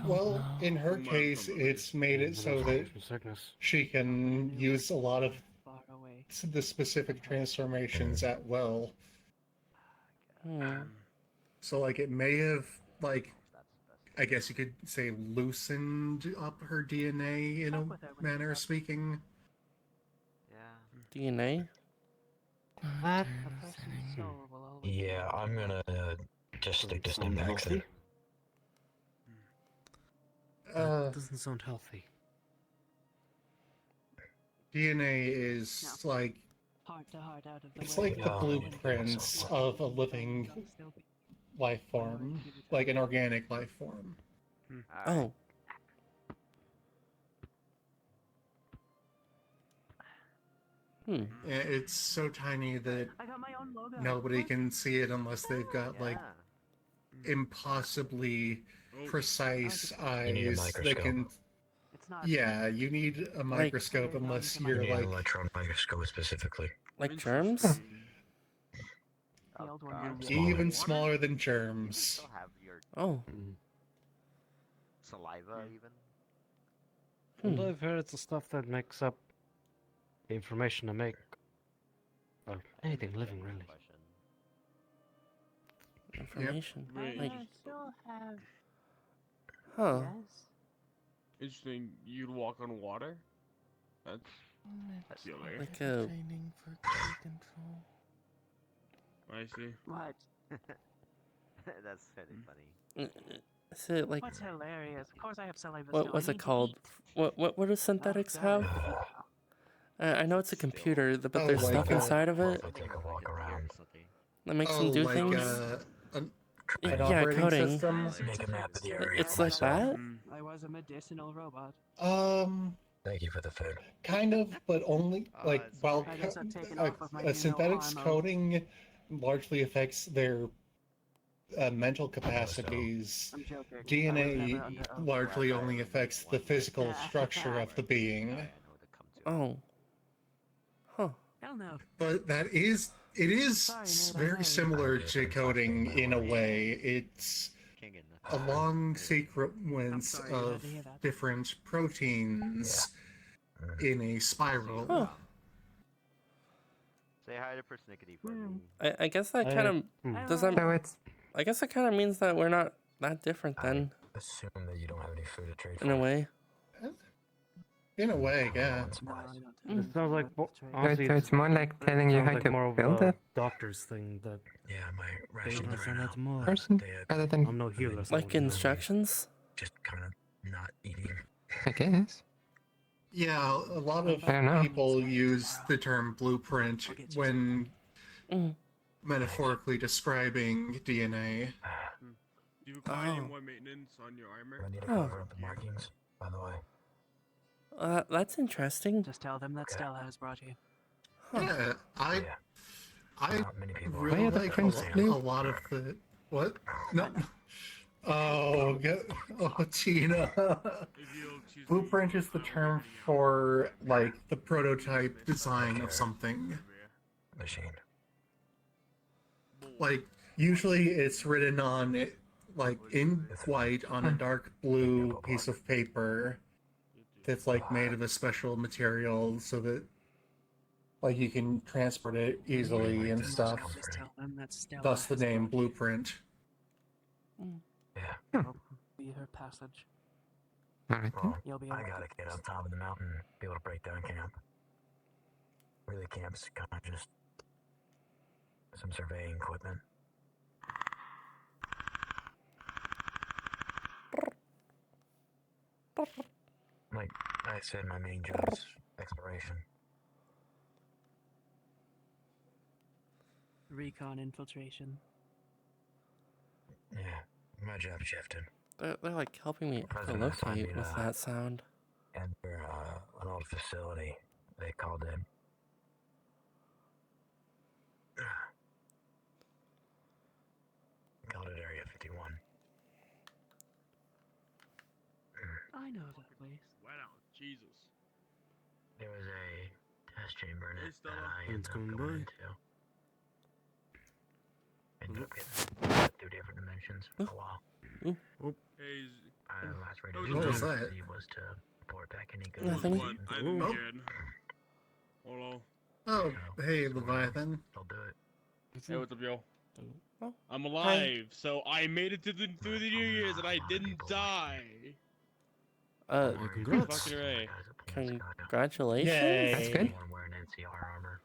[SPEAKER 2] Well, in her case, it's made it so that
[SPEAKER 5] Sickness.
[SPEAKER 2] she can use a lot of
[SPEAKER 7] Far away.
[SPEAKER 2] the specific transformations at will.
[SPEAKER 1] Hmm.
[SPEAKER 2] So, like, it may have, like, I guess you could say loosened up her DNA in a manner of speaking.
[SPEAKER 1] DNA?
[SPEAKER 7] A person's soul will always
[SPEAKER 3] Yeah, I'm gonna just stick to Stimbax then.
[SPEAKER 5] That doesn't sound healthy.
[SPEAKER 2] DNA is like
[SPEAKER 7] heart to heart out of the
[SPEAKER 2] it's
[SPEAKER 7] way.
[SPEAKER 2] like the blueprints of a living life form, like an organic life form.
[SPEAKER 1] Oh. Hmm.
[SPEAKER 2] It's so tiny that
[SPEAKER 7] I got my own logo.
[SPEAKER 2] nobody can see it unless they've got like impossibly precise
[SPEAKER 3] You need a
[SPEAKER 2] eyes that
[SPEAKER 3] microscope.
[SPEAKER 2] can.
[SPEAKER 7] It's not.
[SPEAKER 2] Yeah, you need a microscope unless you're
[SPEAKER 3] You need
[SPEAKER 2] like.
[SPEAKER 3] an electron microscope specifically.
[SPEAKER 1] Like germs?
[SPEAKER 7] The old one.
[SPEAKER 2] Even smaller than germs.
[SPEAKER 1] Oh.
[SPEAKER 9] Saliva, even.
[SPEAKER 5] And I've heard it's the stuff that makes up the information to make anything living, really.
[SPEAKER 1] Information.
[SPEAKER 6] Wait,
[SPEAKER 10] still have.
[SPEAKER 1] Huh.
[SPEAKER 10] Yes.
[SPEAKER 6] interesting. You'd walk on water? That's peculiar.
[SPEAKER 1] Like
[SPEAKER 10] Training for key control.
[SPEAKER 6] I see.
[SPEAKER 10] What?
[SPEAKER 9] That's really funny.
[SPEAKER 1] Is it like
[SPEAKER 10] What's hilarious? Of course, I have saliva.
[SPEAKER 1] what was it called? What do synthetics have? I know it's a computer, but there's
[SPEAKER 2] like,
[SPEAKER 1] stuff inside of it
[SPEAKER 3] Take a walk around.
[SPEAKER 1] that makes them do
[SPEAKER 2] like
[SPEAKER 1] things.
[SPEAKER 2] an
[SPEAKER 1] Yeah,
[SPEAKER 2] operating
[SPEAKER 1] coding.
[SPEAKER 2] system.
[SPEAKER 3] Make a map of the area.
[SPEAKER 1] It's like that.
[SPEAKER 10] I was a medicinal robot.
[SPEAKER 3] Thank you for the food.
[SPEAKER 2] Kind of, but only like while
[SPEAKER 10] I guess I've taken off of my new
[SPEAKER 2] synthetics
[SPEAKER 10] hormone.
[SPEAKER 2] coding largely affects their mental capacities.
[SPEAKER 10] I'm joking. I was
[SPEAKER 2] DNA
[SPEAKER 10] never under oath.
[SPEAKER 2] largely only affects the physical structure of the being.
[SPEAKER 1] Oh. Huh.
[SPEAKER 10] Hell no.
[SPEAKER 2] But it is very similar to coding in a way. It's a long sequence of different proteins in a spiral.
[SPEAKER 1] Huh.
[SPEAKER 9] Say hi to Persnickety for me.
[SPEAKER 1] I guess that kind of does that.
[SPEAKER 8] So it's
[SPEAKER 1] I guess that kind of means that we're not that different then,
[SPEAKER 3] Assume that you don't have any food to trade for.
[SPEAKER 1] in a way.
[SPEAKER 2] In a way, yeah.
[SPEAKER 5] It sounds like, honestly,
[SPEAKER 8] so it's more like telling you
[SPEAKER 5] sounds
[SPEAKER 8] how
[SPEAKER 5] like
[SPEAKER 8] to
[SPEAKER 5] more of
[SPEAKER 8] build
[SPEAKER 5] a
[SPEAKER 8] a
[SPEAKER 5] doctor's thing that
[SPEAKER 3] Yeah, my
[SPEAKER 5] they
[SPEAKER 3] rations
[SPEAKER 5] understand
[SPEAKER 3] ran
[SPEAKER 5] that
[SPEAKER 3] out.
[SPEAKER 5] more.
[SPEAKER 8] person rather than,
[SPEAKER 5] I'm no healer. so
[SPEAKER 1] Like
[SPEAKER 5] I don't know.
[SPEAKER 1] instructions.
[SPEAKER 3] Just kind of not eating.
[SPEAKER 8] I guess.
[SPEAKER 2] Yeah, a lot of
[SPEAKER 8] I don't know.
[SPEAKER 2] people use the term blueprint when
[SPEAKER 1] Mm.
[SPEAKER 2] metaphorically describing DNA.
[SPEAKER 6] Do you require any more maintenance on your armor?
[SPEAKER 3] I need to
[SPEAKER 1] Oh.
[SPEAKER 3] cover up the markings, by the way.
[SPEAKER 1] That's interesting.
[SPEAKER 10] Just tell them that Stella has brought you.
[SPEAKER 2] Yeah, I
[SPEAKER 3] Not many people
[SPEAKER 2] really
[SPEAKER 8] Why are the
[SPEAKER 2] like
[SPEAKER 8] prints
[SPEAKER 2] a
[SPEAKER 8] blue?
[SPEAKER 2] lot of the what? No. Oh, Tina. Blueprint is the term for like the prototype design of something.
[SPEAKER 3] machine.
[SPEAKER 2] Like usually it's written on it like in white on a dark blue piece of paper that's like made of a special material so that like you can transport it easily and stuff.
[SPEAKER 10] Just tell them that Stella
[SPEAKER 2] Thus the
[SPEAKER 10] has
[SPEAKER 2] name
[SPEAKER 10] brought
[SPEAKER 2] Blueprint.
[SPEAKER 3] Yeah.
[SPEAKER 10] you. Be her passage.
[SPEAKER 8] Alright.
[SPEAKER 3] Well,
[SPEAKER 10] You'll be
[SPEAKER 3] I
[SPEAKER 10] able to
[SPEAKER 3] gotta get on top of the mountain, be able to break down camp. Really, camp's kind of just some surveying equipment. Like I said, my main job is exploration.
[SPEAKER 10] recon infiltration.
[SPEAKER 3] Yeah, my job shifted.
[SPEAKER 1] They're like helping me
[SPEAKER 3] President assigned
[SPEAKER 1] locate
[SPEAKER 3] me
[SPEAKER 1] with
[SPEAKER 3] to
[SPEAKER 1] that sound.
[SPEAKER 3] enter an old facility they called it. Called it Area 51.
[SPEAKER 10] I know that place.
[SPEAKER 6] Wow, Jesus.
[SPEAKER 3] There was a test chamber in
[SPEAKER 6] Hey,
[SPEAKER 3] it that
[SPEAKER 6] Stella.
[SPEAKER 3] I ended
[SPEAKER 11] It's
[SPEAKER 3] up
[SPEAKER 11] going
[SPEAKER 3] going
[SPEAKER 11] by.
[SPEAKER 3] into. Ended up getting through different dimensions for a while.
[SPEAKER 6] Hey,
[SPEAKER 3] Last
[SPEAKER 6] What
[SPEAKER 3] radio
[SPEAKER 6] was
[SPEAKER 2] that?
[SPEAKER 3] was to report back any good
[SPEAKER 1] Nothing.
[SPEAKER 6] what? I didn't
[SPEAKER 2] Oh.
[SPEAKER 6] get. Hello.
[SPEAKER 2] Oh, hey Leviathan.
[SPEAKER 3] They'll do it.
[SPEAKER 6] Hey, what's up, yo?
[SPEAKER 1] Oh,
[SPEAKER 6] I'm alive, so I made it through the New Year's and I didn't die.
[SPEAKER 11] Congrats.
[SPEAKER 6] Fucking right.
[SPEAKER 1] Congratulations.
[SPEAKER 2] Yay.
[SPEAKER 8] That's good.
[SPEAKER 3] I'm wearing NCR armor.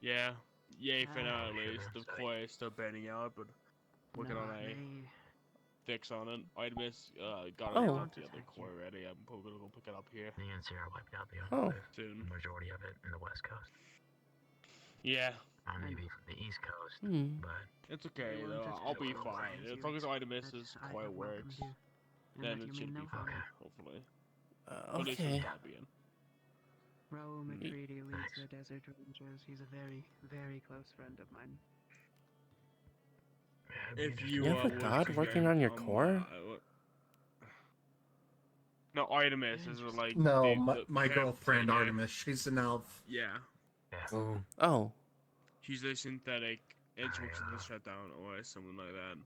[SPEAKER 6] Yeah. Yay for now, at
[SPEAKER 3] Sure,
[SPEAKER 6] least. The
[SPEAKER 3] so-
[SPEAKER 6] core is still banning out, but working on a fix on it. Artemis got it
[SPEAKER 1] Oh.
[SPEAKER 6] on the other core already. I'm probably gonna go pick it up here
[SPEAKER 3] The NCR wiped out the
[SPEAKER 1] Oh.
[SPEAKER 3] other
[SPEAKER 6] soon.
[SPEAKER 3] majority of it in the West Coast.
[SPEAKER 6] Yeah.
[SPEAKER 3] Maybe from the East Coast,
[SPEAKER 1] Hmm.
[SPEAKER 3] but
[SPEAKER 6] It's okay though. I'll be fine. As long as Artemis's core works, then it should be fine, hopefully. But it should
[SPEAKER 1] Okay.
[SPEAKER 6] stop being.
[SPEAKER 10] Raoul McCready leads the Desert Rangers. He's a very, very close friend of mine.
[SPEAKER 6] If you
[SPEAKER 1] You have a
[SPEAKER 6] would
[SPEAKER 1] god
[SPEAKER 6] forget,
[SPEAKER 1] working on your core?
[SPEAKER 6] No, Artemis is like
[SPEAKER 2] No,
[SPEAKER 6] the
[SPEAKER 2] my
[SPEAKER 6] parent
[SPEAKER 2] girlfriend
[SPEAKER 6] planet.
[SPEAKER 2] Artemis. She's an elf.
[SPEAKER 6] Yeah,
[SPEAKER 5] Oh,
[SPEAKER 1] Oh.
[SPEAKER 6] she's a synthetic, and she works in the shutdown or something like that.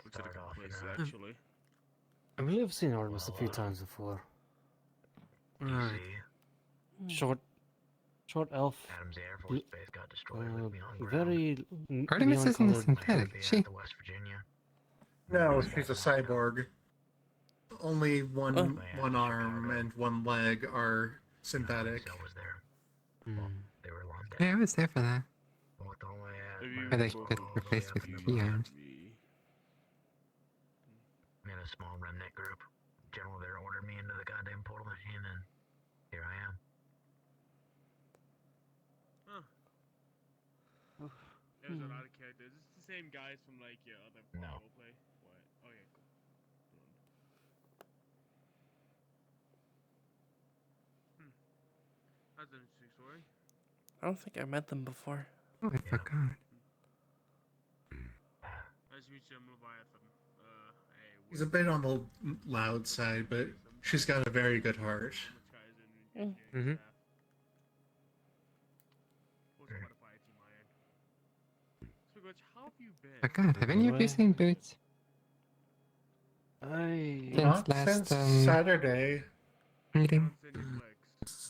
[SPEAKER 6] Looks like a
[SPEAKER 3] Start off
[SPEAKER 6] place,
[SPEAKER 3] in
[SPEAKER 6] actually.
[SPEAKER 5] I believe I've seen Artemis a few times before.
[SPEAKER 11] Right.
[SPEAKER 5] Short elf.
[SPEAKER 3] Adams Air Force Base got destroyed with me on ground.
[SPEAKER 5] Very
[SPEAKER 8] Artemis
[SPEAKER 5] neon
[SPEAKER 8] isn't a
[SPEAKER 5] colored.
[SPEAKER 8] synthetic, is she?
[SPEAKER 3] West Virginia.
[SPEAKER 2] No, she's a cyborg. Only one
[SPEAKER 3] Oh.
[SPEAKER 2] arm and one leg are synthetic.
[SPEAKER 3] Was there. They were long dead.
[SPEAKER 8] Yeah, I was there for that.
[SPEAKER 3] Walked all the way out.
[SPEAKER 8] Where they get replaced with key arms.
[SPEAKER 3] In a small remnant group. General there ordered me into the goddamn portal, and then here I am.
[SPEAKER 6] There's a lot of characters. It's the same guys from like your other play. What? Oh yeah, cool. That's an interesting story.
[SPEAKER 1] I don't think I met them before.
[SPEAKER 8] Oh, I forgot.
[SPEAKER 6] Nice to meet you, Leviathan.
[SPEAKER 2] She's a bit on the loud side, but she's got a very good heart.
[SPEAKER 5] Mm-hmm.
[SPEAKER 6] How have you been?
[SPEAKER 8] Forgot. Have any of you seen Boots?
[SPEAKER 2] Not since Saturday.
[SPEAKER 8] Meeting?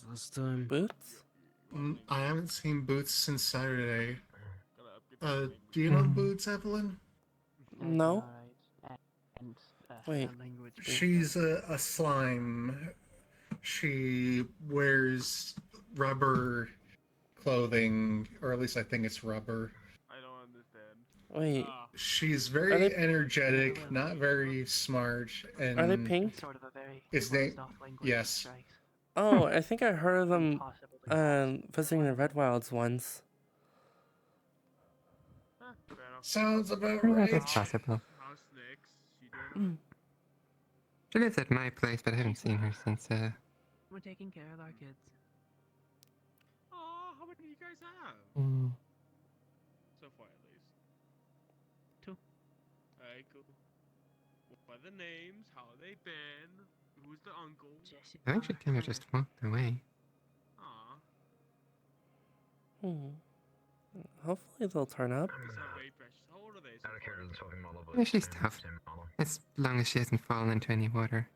[SPEAKER 5] Last time.
[SPEAKER 1] Boots?
[SPEAKER 2] I haven't seen Boots since Saturday. Do you know Boots, Evelyn?
[SPEAKER 1] No. Wait.
[SPEAKER 2] She's a slime. She wears rubber clothing, or at least I think it's rubber.
[SPEAKER 6] I don't understand.
[SPEAKER 1] Wait.
[SPEAKER 2] She's very energetic, not very smart, and
[SPEAKER 1] Are they pink?
[SPEAKER 2] His name? Yes.
[SPEAKER 1] Oh, I think I heard of them visiting the Red Wilds once.
[SPEAKER 2] Sounds about
[SPEAKER 8] Oh,
[SPEAKER 2] right.
[SPEAKER 8] that's possible. She lives at my place, but I haven't seen her since,
[SPEAKER 12] We're taking care of our kids.
[SPEAKER 6] Oh, how many do you guys have? So far, at least.
[SPEAKER 12] 2.
[SPEAKER 6] Alright, cool. What are the names? How have they been? Who's the uncle?
[SPEAKER 8] I think she kind of just walked away.
[SPEAKER 6] Aw.
[SPEAKER 1] Hopefully they'll turn up.
[SPEAKER 6] How old are they? So
[SPEAKER 8] Yeah, she's tough. As long as she hasn't fallen into any water.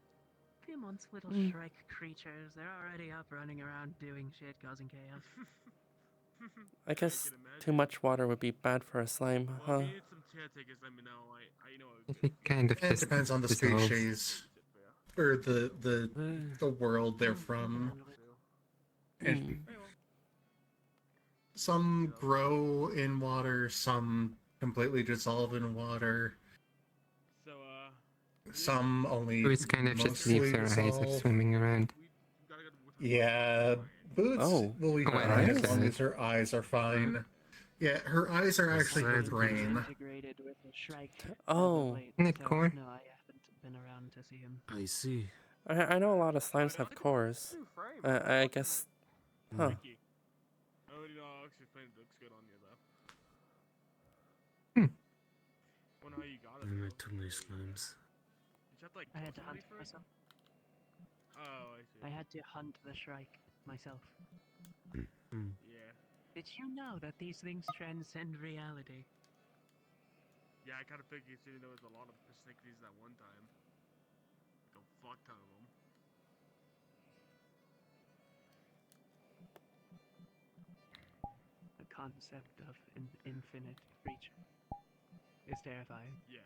[SPEAKER 12] Few months, little Shrek creatures. They're already up running around doing shit, causing chaos.
[SPEAKER 1] I guess too much water would be bad for a slime, huh?
[SPEAKER 8] It kind of
[SPEAKER 2] It
[SPEAKER 8] just
[SPEAKER 2] depends on the
[SPEAKER 8] dissolves.
[SPEAKER 2] species, or the world they're from. And some grow in water, some completely dissolve in water.
[SPEAKER 6] So,
[SPEAKER 2] some only
[SPEAKER 8] Boots kind of just leaves her eyes
[SPEAKER 2] dissolve.
[SPEAKER 8] of swimming around.
[SPEAKER 2] Yeah, Boots will leave
[SPEAKER 8] Oh,
[SPEAKER 2] her
[SPEAKER 8] well,
[SPEAKER 2] eyes
[SPEAKER 8] that's
[SPEAKER 2] as long
[SPEAKER 8] good.
[SPEAKER 2] as her eyes are fine. Yeah, her eyes are actually her brain.
[SPEAKER 12] Integrated with the Shrike.
[SPEAKER 1] Oh.
[SPEAKER 8] Isn't it core?
[SPEAKER 12] No, I haven't been around to see him.
[SPEAKER 5] I see.
[SPEAKER 1] I know a lot of slimes have cores. I guess. Huh.
[SPEAKER 6] I already know how actually it looks good on you, though. Wonder how you got it.
[SPEAKER 5] I met too many slimes.
[SPEAKER 6] Did you have to, like,
[SPEAKER 12] I had to
[SPEAKER 6] cook
[SPEAKER 12] hunt
[SPEAKER 6] somebody for it?
[SPEAKER 12] myself.
[SPEAKER 6] Oh, I see.
[SPEAKER 12] I had to hunt the Shrike myself.
[SPEAKER 6] Yeah.
[SPEAKER 12] Did you know that these things transcend reality?
[SPEAKER 6] Yeah, I kind of figured there was a lot of persnickety at one time. Like a fuck ton of them.
[SPEAKER 12] The concept of an infinite creature is terrifying.
[SPEAKER 6] Yeah.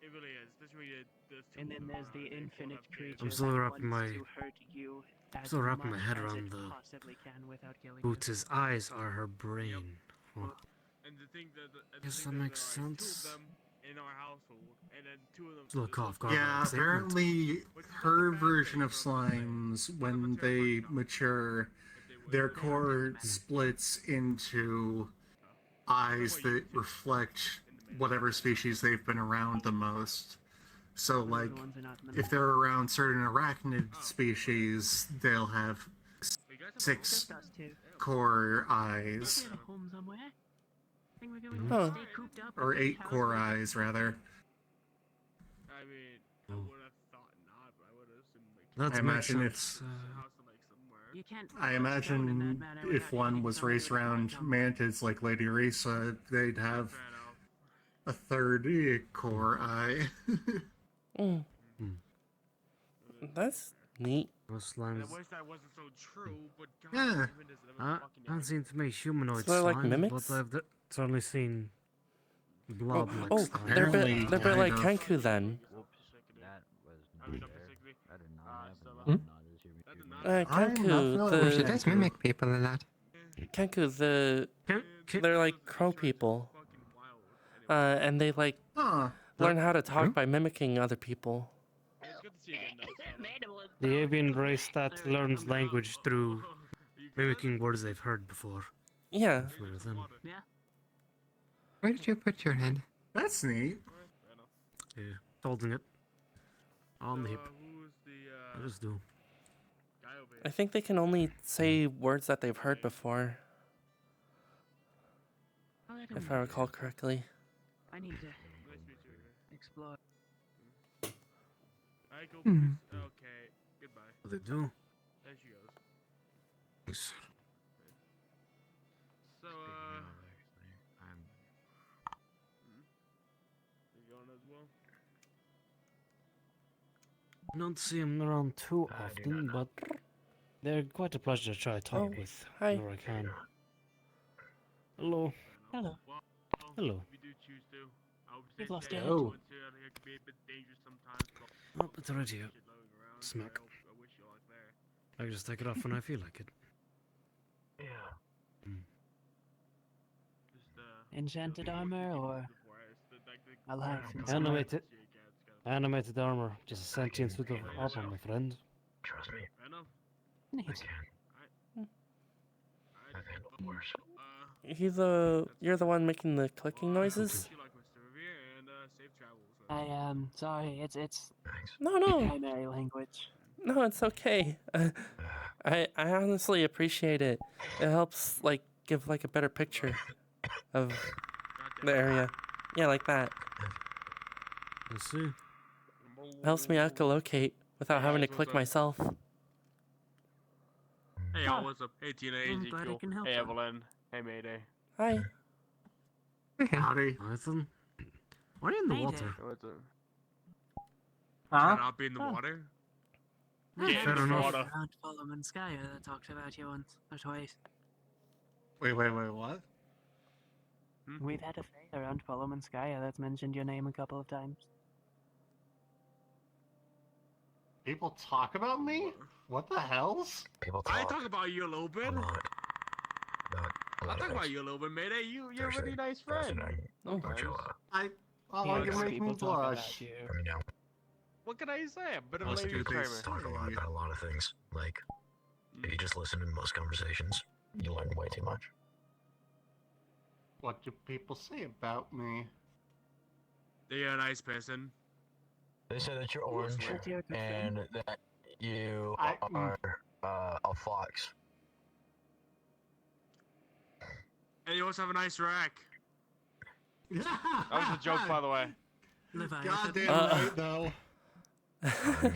[SPEAKER 6] It really is. Especially when there's two
[SPEAKER 12] And then
[SPEAKER 6] of them
[SPEAKER 12] there's the
[SPEAKER 6] around, they
[SPEAKER 12] infinite
[SPEAKER 6] pull up
[SPEAKER 12] creature
[SPEAKER 5] I'm
[SPEAKER 12] that
[SPEAKER 5] still wrapping
[SPEAKER 12] wants
[SPEAKER 5] my-
[SPEAKER 12] to hurt you as
[SPEAKER 5] still wrapping my
[SPEAKER 12] much
[SPEAKER 5] head
[SPEAKER 12] as
[SPEAKER 5] around
[SPEAKER 12] it
[SPEAKER 5] the
[SPEAKER 12] possibly can without killing you.
[SPEAKER 5] Boots' eyes are her brain. Well,
[SPEAKER 6] And the thing that
[SPEAKER 5] guess that makes sense.
[SPEAKER 6] Two of them in our household, and then two of them.
[SPEAKER 5] Still a cough, gargle,
[SPEAKER 2] Yeah,
[SPEAKER 5] statement.
[SPEAKER 2] apparently her version of slimes, when they mature, their core splits into eyes that reflect whatever species they've been around the most. So, like, if they're around certain arachnid species, they'll have 6
[SPEAKER 12] Just us two.
[SPEAKER 2] core eyes.
[SPEAKER 12] We're at home somewhere. Think we're going
[SPEAKER 1] Huh.
[SPEAKER 12] to stay cooped up
[SPEAKER 2] Or
[SPEAKER 12] at this
[SPEAKER 2] 8
[SPEAKER 12] house
[SPEAKER 2] core
[SPEAKER 12] with-
[SPEAKER 2] eyes, rather.
[SPEAKER 6] I mean, I would have thought not, but I would have assumed like.
[SPEAKER 5] That
[SPEAKER 2] I
[SPEAKER 5] makes
[SPEAKER 2] imagine
[SPEAKER 5] sense.
[SPEAKER 12] You can't
[SPEAKER 2] I imagine if one was raised around mantids like Lady Risa, they'd have a third core eye.
[SPEAKER 1] Mm. That's neat.
[SPEAKER 5] Those
[SPEAKER 6] And I
[SPEAKER 5] slimes
[SPEAKER 6] wish that wasn't so true, but God,
[SPEAKER 2] Yeah.
[SPEAKER 6] damn it, this never fucking
[SPEAKER 5] haven't seen too many humanoid
[SPEAKER 1] So they're like
[SPEAKER 5] slimes,
[SPEAKER 1] mimics?
[SPEAKER 5] but I've certainly seen blob-like
[SPEAKER 1] Oh,
[SPEAKER 5] slimes.
[SPEAKER 1] they're
[SPEAKER 2] Apparently,
[SPEAKER 1] they're
[SPEAKER 2] kind
[SPEAKER 1] like
[SPEAKER 2] of.
[SPEAKER 1] Kenku then.
[SPEAKER 9] That was
[SPEAKER 6] I mean,
[SPEAKER 9] not
[SPEAKER 6] up to
[SPEAKER 9] there.
[SPEAKER 6] 60.
[SPEAKER 9] That did not happen.
[SPEAKER 6] Stella.
[SPEAKER 9] That did not
[SPEAKER 6] That did not
[SPEAKER 2] I'm not
[SPEAKER 1] Kenku,
[SPEAKER 2] familiar with
[SPEAKER 8] She
[SPEAKER 1] the
[SPEAKER 8] does mimic people a lot.
[SPEAKER 1] Kenku, they're like crow people.
[SPEAKER 6] fucking wild.
[SPEAKER 1] And they like
[SPEAKER 2] Huh.
[SPEAKER 1] learn how to talk by mimicking other people.
[SPEAKER 6] It's good to see you again, though, Stella.
[SPEAKER 5] The avian race that learns language through mimicking words they've heard before.
[SPEAKER 1] Yeah.
[SPEAKER 5] Familiar with them.
[SPEAKER 12] Yeah.
[SPEAKER 8] Where did you put your head?
[SPEAKER 2] That's neat.
[SPEAKER 5] Yeah, holding it on the hip.
[SPEAKER 6] Who's the,
[SPEAKER 5] I just do.
[SPEAKER 6] guy over here?
[SPEAKER 1] I think they can only say words that they've heard before,
[SPEAKER 12] Oh, I don't
[SPEAKER 1] if
[SPEAKER 12] know.
[SPEAKER 1] I recall correctly.
[SPEAKER 12] I need to
[SPEAKER 6] Nice to meet you.
[SPEAKER 12] explore.
[SPEAKER 6] I go.
[SPEAKER 8] Hmm.
[SPEAKER 6] Okay. Goodbye.
[SPEAKER 5] What they do?
[SPEAKER 6] There she goes.
[SPEAKER 5] Is
[SPEAKER 6] So, you going as well?
[SPEAKER 5] I don't see them around too often, but they're quite a pleasure to try to talk
[SPEAKER 1] Oh,
[SPEAKER 5] with
[SPEAKER 1] hi.
[SPEAKER 5] whenever I can. Hello.
[SPEAKER 12] Hello.
[SPEAKER 6] Well,
[SPEAKER 5] Hello.
[SPEAKER 6] if you do choose to, I would
[SPEAKER 12] You've
[SPEAKER 6] say
[SPEAKER 12] lost
[SPEAKER 6] stay
[SPEAKER 12] your
[SPEAKER 6] in
[SPEAKER 2] head.
[SPEAKER 6] influence here. I think it could be a bit dangerous sometimes. But
[SPEAKER 5] Oh, it's right here.
[SPEAKER 6] shit loading around,
[SPEAKER 5] Smack.
[SPEAKER 6] I wish you luck there.
[SPEAKER 5] I can just take it off when I feel like it.
[SPEAKER 3] Yeah.
[SPEAKER 6] Just,
[SPEAKER 12] Enchanted armor or alive?
[SPEAKER 5] Animated. Animated armor. Just a sentient suit of armor, my friend.
[SPEAKER 3] Trust me.
[SPEAKER 6] Fair enough.
[SPEAKER 3] I
[SPEAKER 12] Neat.
[SPEAKER 3] can. I've handled worse.
[SPEAKER 1] You're the one making the clicking noises?
[SPEAKER 6] You like Mr. Revere and safe travels.
[SPEAKER 12] I am sorry. It's
[SPEAKER 3] Thanks.
[SPEAKER 1] No.
[SPEAKER 12] primary language.
[SPEAKER 1] No, it's okay. I honestly appreciate it. It helps like give like a better picture of the area. Yeah, like that.
[SPEAKER 5] Let's see.
[SPEAKER 1] It helps me echolocate without having to click myself.
[SPEAKER 6] Hey, y'all, what's up? Hey, Tina, hey,
[SPEAKER 12] I'm glad I
[SPEAKER 6] Ezekiel.
[SPEAKER 12] can help
[SPEAKER 6] Hey,
[SPEAKER 12] you.
[SPEAKER 6] Evelyn. Hey, Mayday.
[SPEAKER 1] Hi.
[SPEAKER 2] Howdy.
[SPEAKER 5] Nathan? Why are you in the
[SPEAKER 12] Mayday.
[SPEAKER 5] water?
[SPEAKER 6] What's up?
[SPEAKER 2] Huh?
[SPEAKER 6] Should I not be in the water?
[SPEAKER 12] I
[SPEAKER 6] Yeah,
[SPEAKER 12] had
[SPEAKER 5] fair
[SPEAKER 12] a
[SPEAKER 5] enough.
[SPEAKER 12] friend around Solomon Skyer that talked about you once or twice.
[SPEAKER 2] Wait, what?
[SPEAKER 12] We've had a friend around Solomon Skyer that's mentioned your name a couple of times.
[SPEAKER 2] People talk about me? What the hells?
[SPEAKER 3] People
[SPEAKER 6] I
[SPEAKER 3] talk
[SPEAKER 6] talk about you a little bit.
[SPEAKER 3] a lot. About a
[SPEAKER 6] I
[SPEAKER 3] lot
[SPEAKER 6] talk
[SPEAKER 3] of
[SPEAKER 6] about
[SPEAKER 3] things.
[SPEAKER 6] you a little bit, Mayday. You're a
[SPEAKER 3] Especially
[SPEAKER 6] really nice friend.
[SPEAKER 3] fascinating.
[SPEAKER 1] Oh.
[SPEAKER 3] Don't you,
[SPEAKER 2] Oh, you
[SPEAKER 12] Yes,
[SPEAKER 2] make me
[SPEAKER 12] people talk about
[SPEAKER 2] blush.
[SPEAKER 12] you.
[SPEAKER 3] I mean, now,
[SPEAKER 6] What can I say? A bit of a
[SPEAKER 2] Most
[SPEAKER 6] lady
[SPEAKER 2] do they
[SPEAKER 6] charmer.
[SPEAKER 3] talk a lot about a lot of things. Like, if you just listen to most conversations, you learn way too much.
[SPEAKER 2] What do people say about me?
[SPEAKER 6] That you're a nice person.
[SPEAKER 3] They say that you're orange
[SPEAKER 12] That you're a good friend.
[SPEAKER 3] and that you
[SPEAKER 2] I-
[SPEAKER 3] are a fox.
[SPEAKER 6] And you also have a nice rack.
[SPEAKER 2] That
[SPEAKER 6] That was a joke, by the way.
[SPEAKER 12] Leviathan.
[SPEAKER 2] Goddamn right, though.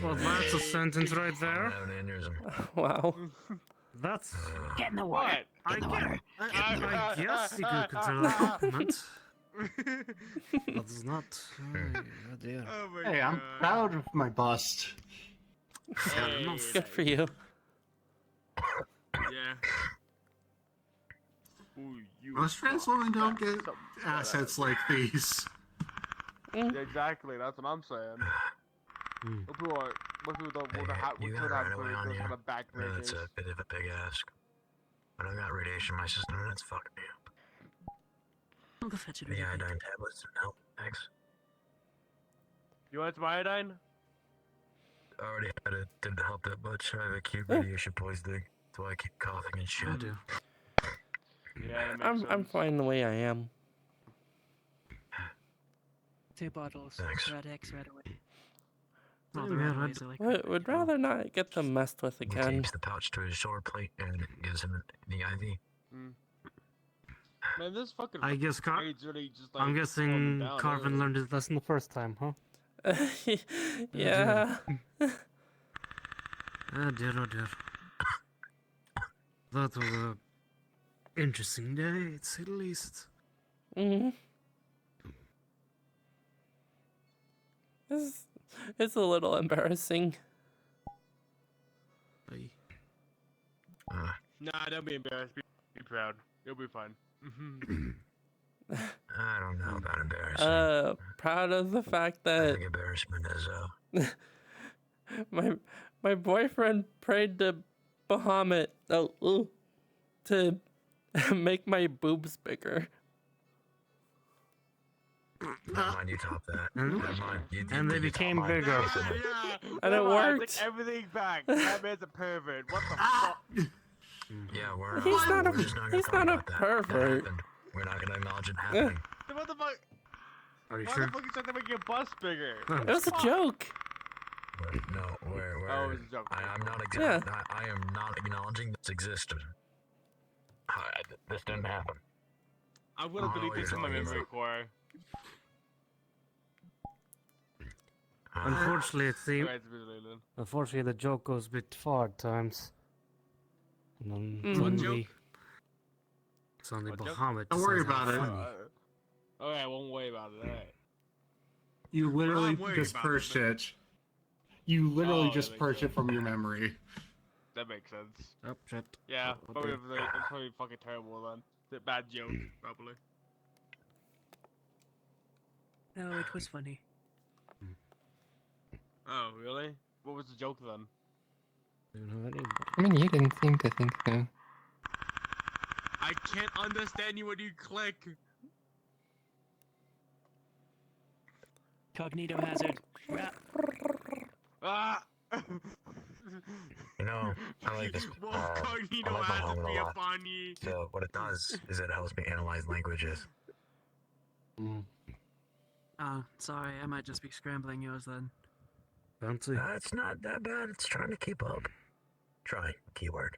[SPEAKER 5] Well, that's a sentence right
[SPEAKER 3] I
[SPEAKER 5] there.
[SPEAKER 3] have an aneurysm.
[SPEAKER 1] Wow.
[SPEAKER 5] That's.
[SPEAKER 12] Get in the water.
[SPEAKER 6] What?
[SPEAKER 12] Get in the water.
[SPEAKER 5] I guess you could consider that a compliment. That's not. Oh dear.
[SPEAKER 6] Oh my
[SPEAKER 2] Hey, I'm
[SPEAKER 6] God.
[SPEAKER 2] proud of my bust.
[SPEAKER 6] Hey,
[SPEAKER 1] Good for you.
[SPEAKER 6] Yeah. Ooh, you
[SPEAKER 2] Most trans women don't get
[SPEAKER 6] Something like that.
[SPEAKER 2] assets like these.
[SPEAKER 6] Yeah, exactly, that's what I'm saying.
[SPEAKER 5] Hmm.
[SPEAKER 6] Most people don't
[SPEAKER 3] Hey,
[SPEAKER 6] want to have,
[SPEAKER 3] you
[SPEAKER 6] would
[SPEAKER 3] got
[SPEAKER 6] have
[SPEAKER 3] right away on
[SPEAKER 6] those
[SPEAKER 3] you.
[SPEAKER 6] kind of back
[SPEAKER 3] I know it's
[SPEAKER 6] breakers.
[SPEAKER 3] a bit of a big ask. But I got radiation in my system and it's fucking me up.
[SPEAKER 12] I'll go fetch it.
[SPEAKER 3] The
[SPEAKER 12] really quick.
[SPEAKER 3] iodine tablets help. Thanks.
[SPEAKER 6] You want some iodine?
[SPEAKER 3] I already had it. Didn't help that much. I have acute radiation poisoning. That's why I keep coughing and shit.
[SPEAKER 5] I do.
[SPEAKER 6] Yeah, that makes
[SPEAKER 1] I'm
[SPEAKER 6] sense.
[SPEAKER 1] fine the way I am.
[SPEAKER 12] 2 bottles.
[SPEAKER 3] Thanks.
[SPEAKER 12] Red X right away.
[SPEAKER 5] Yeah,
[SPEAKER 12] All the
[SPEAKER 5] man,
[SPEAKER 12] right ways I like
[SPEAKER 1] Would rather not get them messed with
[SPEAKER 3] He
[SPEAKER 1] again.
[SPEAKER 3] tapes the pouch to his shoulder plate and gives him the IV.
[SPEAKER 6] Man, this fucking
[SPEAKER 5] I guess
[SPEAKER 6] AIDS really just like
[SPEAKER 5] I'm
[SPEAKER 6] slowing
[SPEAKER 5] guessing
[SPEAKER 6] down,
[SPEAKER 5] Carvin
[SPEAKER 6] isn't it?
[SPEAKER 5] learned his lesson the first time, huh?
[SPEAKER 1] Yeah.
[SPEAKER 5] Oh dear, oh dear. That was a interesting day, to say the least.
[SPEAKER 1] Hmm. it's a little embarrassing.
[SPEAKER 6] Nah, don't be embarrassed. Be proud. You'll be fine.
[SPEAKER 3] I don't know about embarrassing.
[SPEAKER 1] Proud of the fact
[SPEAKER 3] I
[SPEAKER 1] that
[SPEAKER 3] think embarrassment is
[SPEAKER 1] my boyfriend prayed to Bahamut to make my boobs bigger.
[SPEAKER 3] Never mind, you top that. Never mind.
[SPEAKER 5] And they became
[SPEAKER 3] top
[SPEAKER 5] bigger.
[SPEAKER 6] Yeah,
[SPEAKER 1] And it worked.
[SPEAKER 6] Take everything back. That man's a pervert. What the fuck?
[SPEAKER 3] Yeah, we're
[SPEAKER 1] He's not
[SPEAKER 3] we're just not gonna
[SPEAKER 1] he's
[SPEAKER 3] talk
[SPEAKER 1] not a
[SPEAKER 3] about that. That
[SPEAKER 1] pervert.
[SPEAKER 3] happened. We're not gonna acknowledge it happening.
[SPEAKER 6] What the fuck?
[SPEAKER 5] Are you
[SPEAKER 6] Why
[SPEAKER 5] sure?
[SPEAKER 6] the fuck you trying to make your bust bigger?
[SPEAKER 1] It was a joke.
[SPEAKER 3] No, we're
[SPEAKER 6] Oh, it was a joke.
[SPEAKER 3] I'm not
[SPEAKER 1] Yeah.
[SPEAKER 3] I am not acknowledging this existed. This didn't happen.
[SPEAKER 6] I'm gonna
[SPEAKER 3] Oh,
[SPEAKER 6] delete this
[SPEAKER 3] you're
[SPEAKER 6] from my
[SPEAKER 3] talking
[SPEAKER 6] memory
[SPEAKER 3] about-
[SPEAKER 6] core.
[SPEAKER 5] Unfortunately, it seems.
[SPEAKER 6] Alright, it's been deleted.
[SPEAKER 5] Unfortunately, the joke goes a bit far at times. And then
[SPEAKER 6] What
[SPEAKER 5] suddenly,
[SPEAKER 6] joke?
[SPEAKER 5] suddenly
[SPEAKER 6] What joke?
[SPEAKER 5] Bahamut.
[SPEAKER 2] Don't worry
[SPEAKER 5] decides
[SPEAKER 2] about
[SPEAKER 5] it's
[SPEAKER 2] it.
[SPEAKER 5] funny.
[SPEAKER 6] Alright, I won't worry about it. Alright.
[SPEAKER 2] You literally
[SPEAKER 6] I'm worried
[SPEAKER 2] just
[SPEAKER 6] about
[SPEAKER 2] purged
[SPEAKER 6] it.
[SPEAKER 2] it. You literally
[SPEAKER 6] Oh,
[SPEAKER 2] just
[SPEAKER 6] that makes
[SPEAKER 2] purged it
[SPEAKER 6] sense.
[SPEAKER 2] from your memory.
[SPEAKER 6] That makes sense.
[SPEAKER 5] Oh, shit.
[SPEAKER 6] Yeah,
[SPEAKER 5] Oh,
[SPEAKER 6] probably,
[SPEAKER 5] okay.
[SPEAKER 6] it's probably fucking terrible then. It's a bad joke, probably.
[SPEAKER 12] No, it was funny.
[SPEAKER 6] Oh, really? What was the joke then?
[SPEAKER 5] I don't have any.
[SPEAKER 8] I mean, you didn't seem to think so.
[SPEAKER 6] I can't understand you when you click.
[SPEAKER 12] Cognito hazard.
[SPEAKER 6] Ah!
[SPEAKER 3] You know, I like this.
[SPEAKER 6] Wolf
[SPEAKER 3] I
[SPEAKER 6] Cognito
[SPEAKER 3] like
[SPEAKER 6] hazard
[SPEAKER 3] Bahamut
[SPEAKER 6] be
[SPEAKER 3] a lot.
[SPEAKER 6] upon ye.
[SPEAKER 3] So what it does is it helps me analyze languages.
[SPEAKER 12] Oh, sorry, I might just be scrambling yours then.
[SPEAKER 5] Fancy.
[SPEAKER 3] It's not that bad. It's trying to keep up. Try keyword.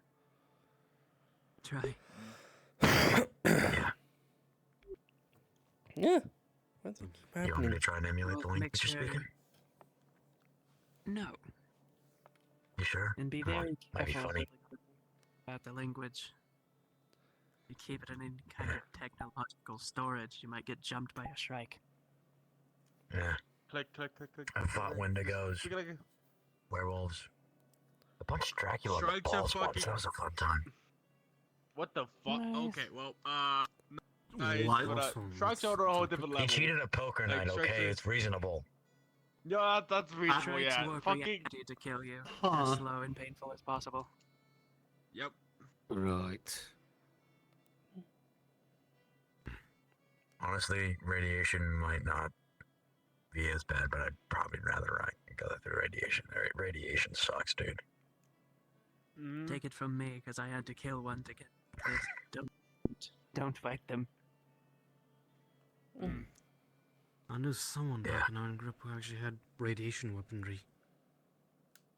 [SPEAKER 12] Try.
[SPEAKER 3] Yeah.
[SPEAKER 1] Yeah. What's keep
[SPEAKER 3] You want me
[SPEAKER 1] happening?
[SPEAKER 3] to try and emulate the
[SPEAKER 12] Well,
[SPEAKER 3] language
[SPEAKER 12] make
[SPEAKER 3] you're
[SPEAKER 12] sure-
[SPEAKER 3] speaking?
[SPEAKER 12] No,
[SPEAKER 3] You sure?
[SPEAKER 12] and be
[SPEAKER 3] Come on,
[SPEAKER 12] very
[SPEAKER 3] might be
[SPEAKER 12] careful
[SPEAKER 3] funny.
[SPEAKER 12] about the language. You keep it in any kind of technological storage, you might get jumped by a shrike.
[SPEAKER 3] Yeah.
[SPEAKER 6] Click, click, click, click.
[SPEAKER 3] I've fought Wendigos,
[SPEAKER 6] Click, click, click.
[SPEAKER 3] werewolves. I punched Dracula in the
[SPEAKER 6] Strikes are
[SPEAKER 3] balls once.
[SPEAKER 6] fucking-
[SPEAKER 3] That was a fun time.
[SPEAKER 6] What the fuck?
[SPEAKER 12] Nice.
[SPEAKER 6] Okay, well, nice,
[SPEAKER 2] What?
[SPEAKER 6] but,
[SPEAKER 5] Awesome.
[SPEAKER 6] Sharks are on a whole different
[SPEAKER 3] He
[SPEAKER 6] level.
[SPEAKER 3] cheated at poker
[SPEAKER 6] Like,
[SPEAKER 3] night,
[SPEAKER 6] Sharks
[SPEAKER 3] okay?
[SPEAKER 6] are-
[SPEAKER 3] It's reasonable.
[SPEAKER 6] Yeah, that's reasonable,
[SPEAKER 12] Shrikes
[SPEAKER 6] yeah.
[SPEAKER 12] work
[SPEAKER 6] Fucking,
[SPEAKER 12] reality to kill you,
[SPEAKER 2] Huh.
[SPEAKER 12] as slow and painful as possible.
[SPEAKER 6] yep.
[SPEAKER 5] Right.
[SPEAKER 3] Honestly, radiation might not be as bad, but I'd probably rather go through radiation. Radiation sucks, dude.
[SPEAKER 6] Mhm.
[SPEAKER 12] Take it from me, because I had to kill one to get this. Don't fight them.
[SPEAKER 5] I knew someone
[SPEAKER 3] Yeah.
[SPEAKER 5] back in our group who actually had radiation weaponry.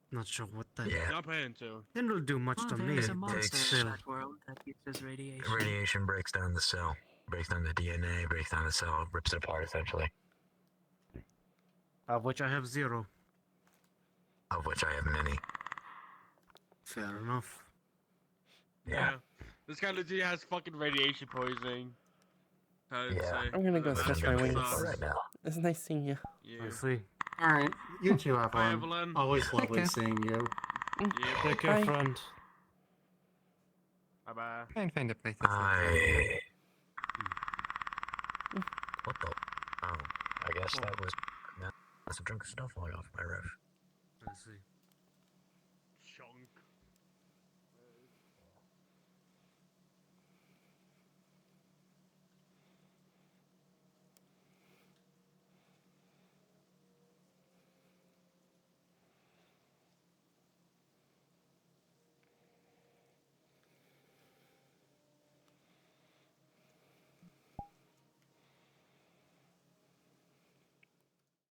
[SPEAKER 5] Not sure what that.
[SPEAKER 3] Yeah.
[SPEAKER 6] Not planning to.
[SPEAKER 5] Didn't really do much
[SPEAKER 12] Oh,
[SPEAKER 5] to me.
[SPEAKER 12] there's a
[SPEAKER 3] it
[SPEAKER 12] monster
[SPEAKER 3] takes-
[SPEAKER 12] in that world that uses radiation.
[SPEAKER 3] Radiation breaks down the cell, breaks down the DNA, breaks down the cell, rips it apart essentially.
[SPEAKER 5] Of which I have 0.
[SPEAKER 3] Of which I have many.
[SPEAKER 5] Fair enough.
[SPEAKER 3] Yeah.
[SPEAKER 6] This guy legit has fucking radiation poisoning. I'd
[SPEAKER 3] Yeah.
[SPEAKER 6] say.
[SPEAKER 1] I'm gonna go
[SPEAKER 6] That's
[SPEAKER 1] stretch my
[SPEAKER 6] kinda
[SPEAKER 1] wings.
[SPEAKER 6] sucks.
[SPEAKER 3] Right now.
[SPEAKER 1] It's nice seeing you.
[SPEAKER 6] Yeah.
[SPEAKER 5] I see.
[SPEAKER 2] Alright, you too,
[SPEAKER 6] Bye,
[SPEAKER 2] Evelyn.
[SPEAKER 6] Evelyn.
[SPEAKER 2] Always lovely
[SPEAKER 8] Okay.
[SPEAKER 2] seeing you.
[SPEAKER 6] Yeah.
[SPEAKER 5] Take care,
[SPEAKER 1] Bye.
[SPEAKER 5] friend.
[SPEAKER 6] Bye bye.
[SPEAKER 8] Try and find a place that's not
[SPEAKER 3] What the? Oh, I guess that was. I must have drunk a snowfall off my roof.
[SPEAKER 5] I see.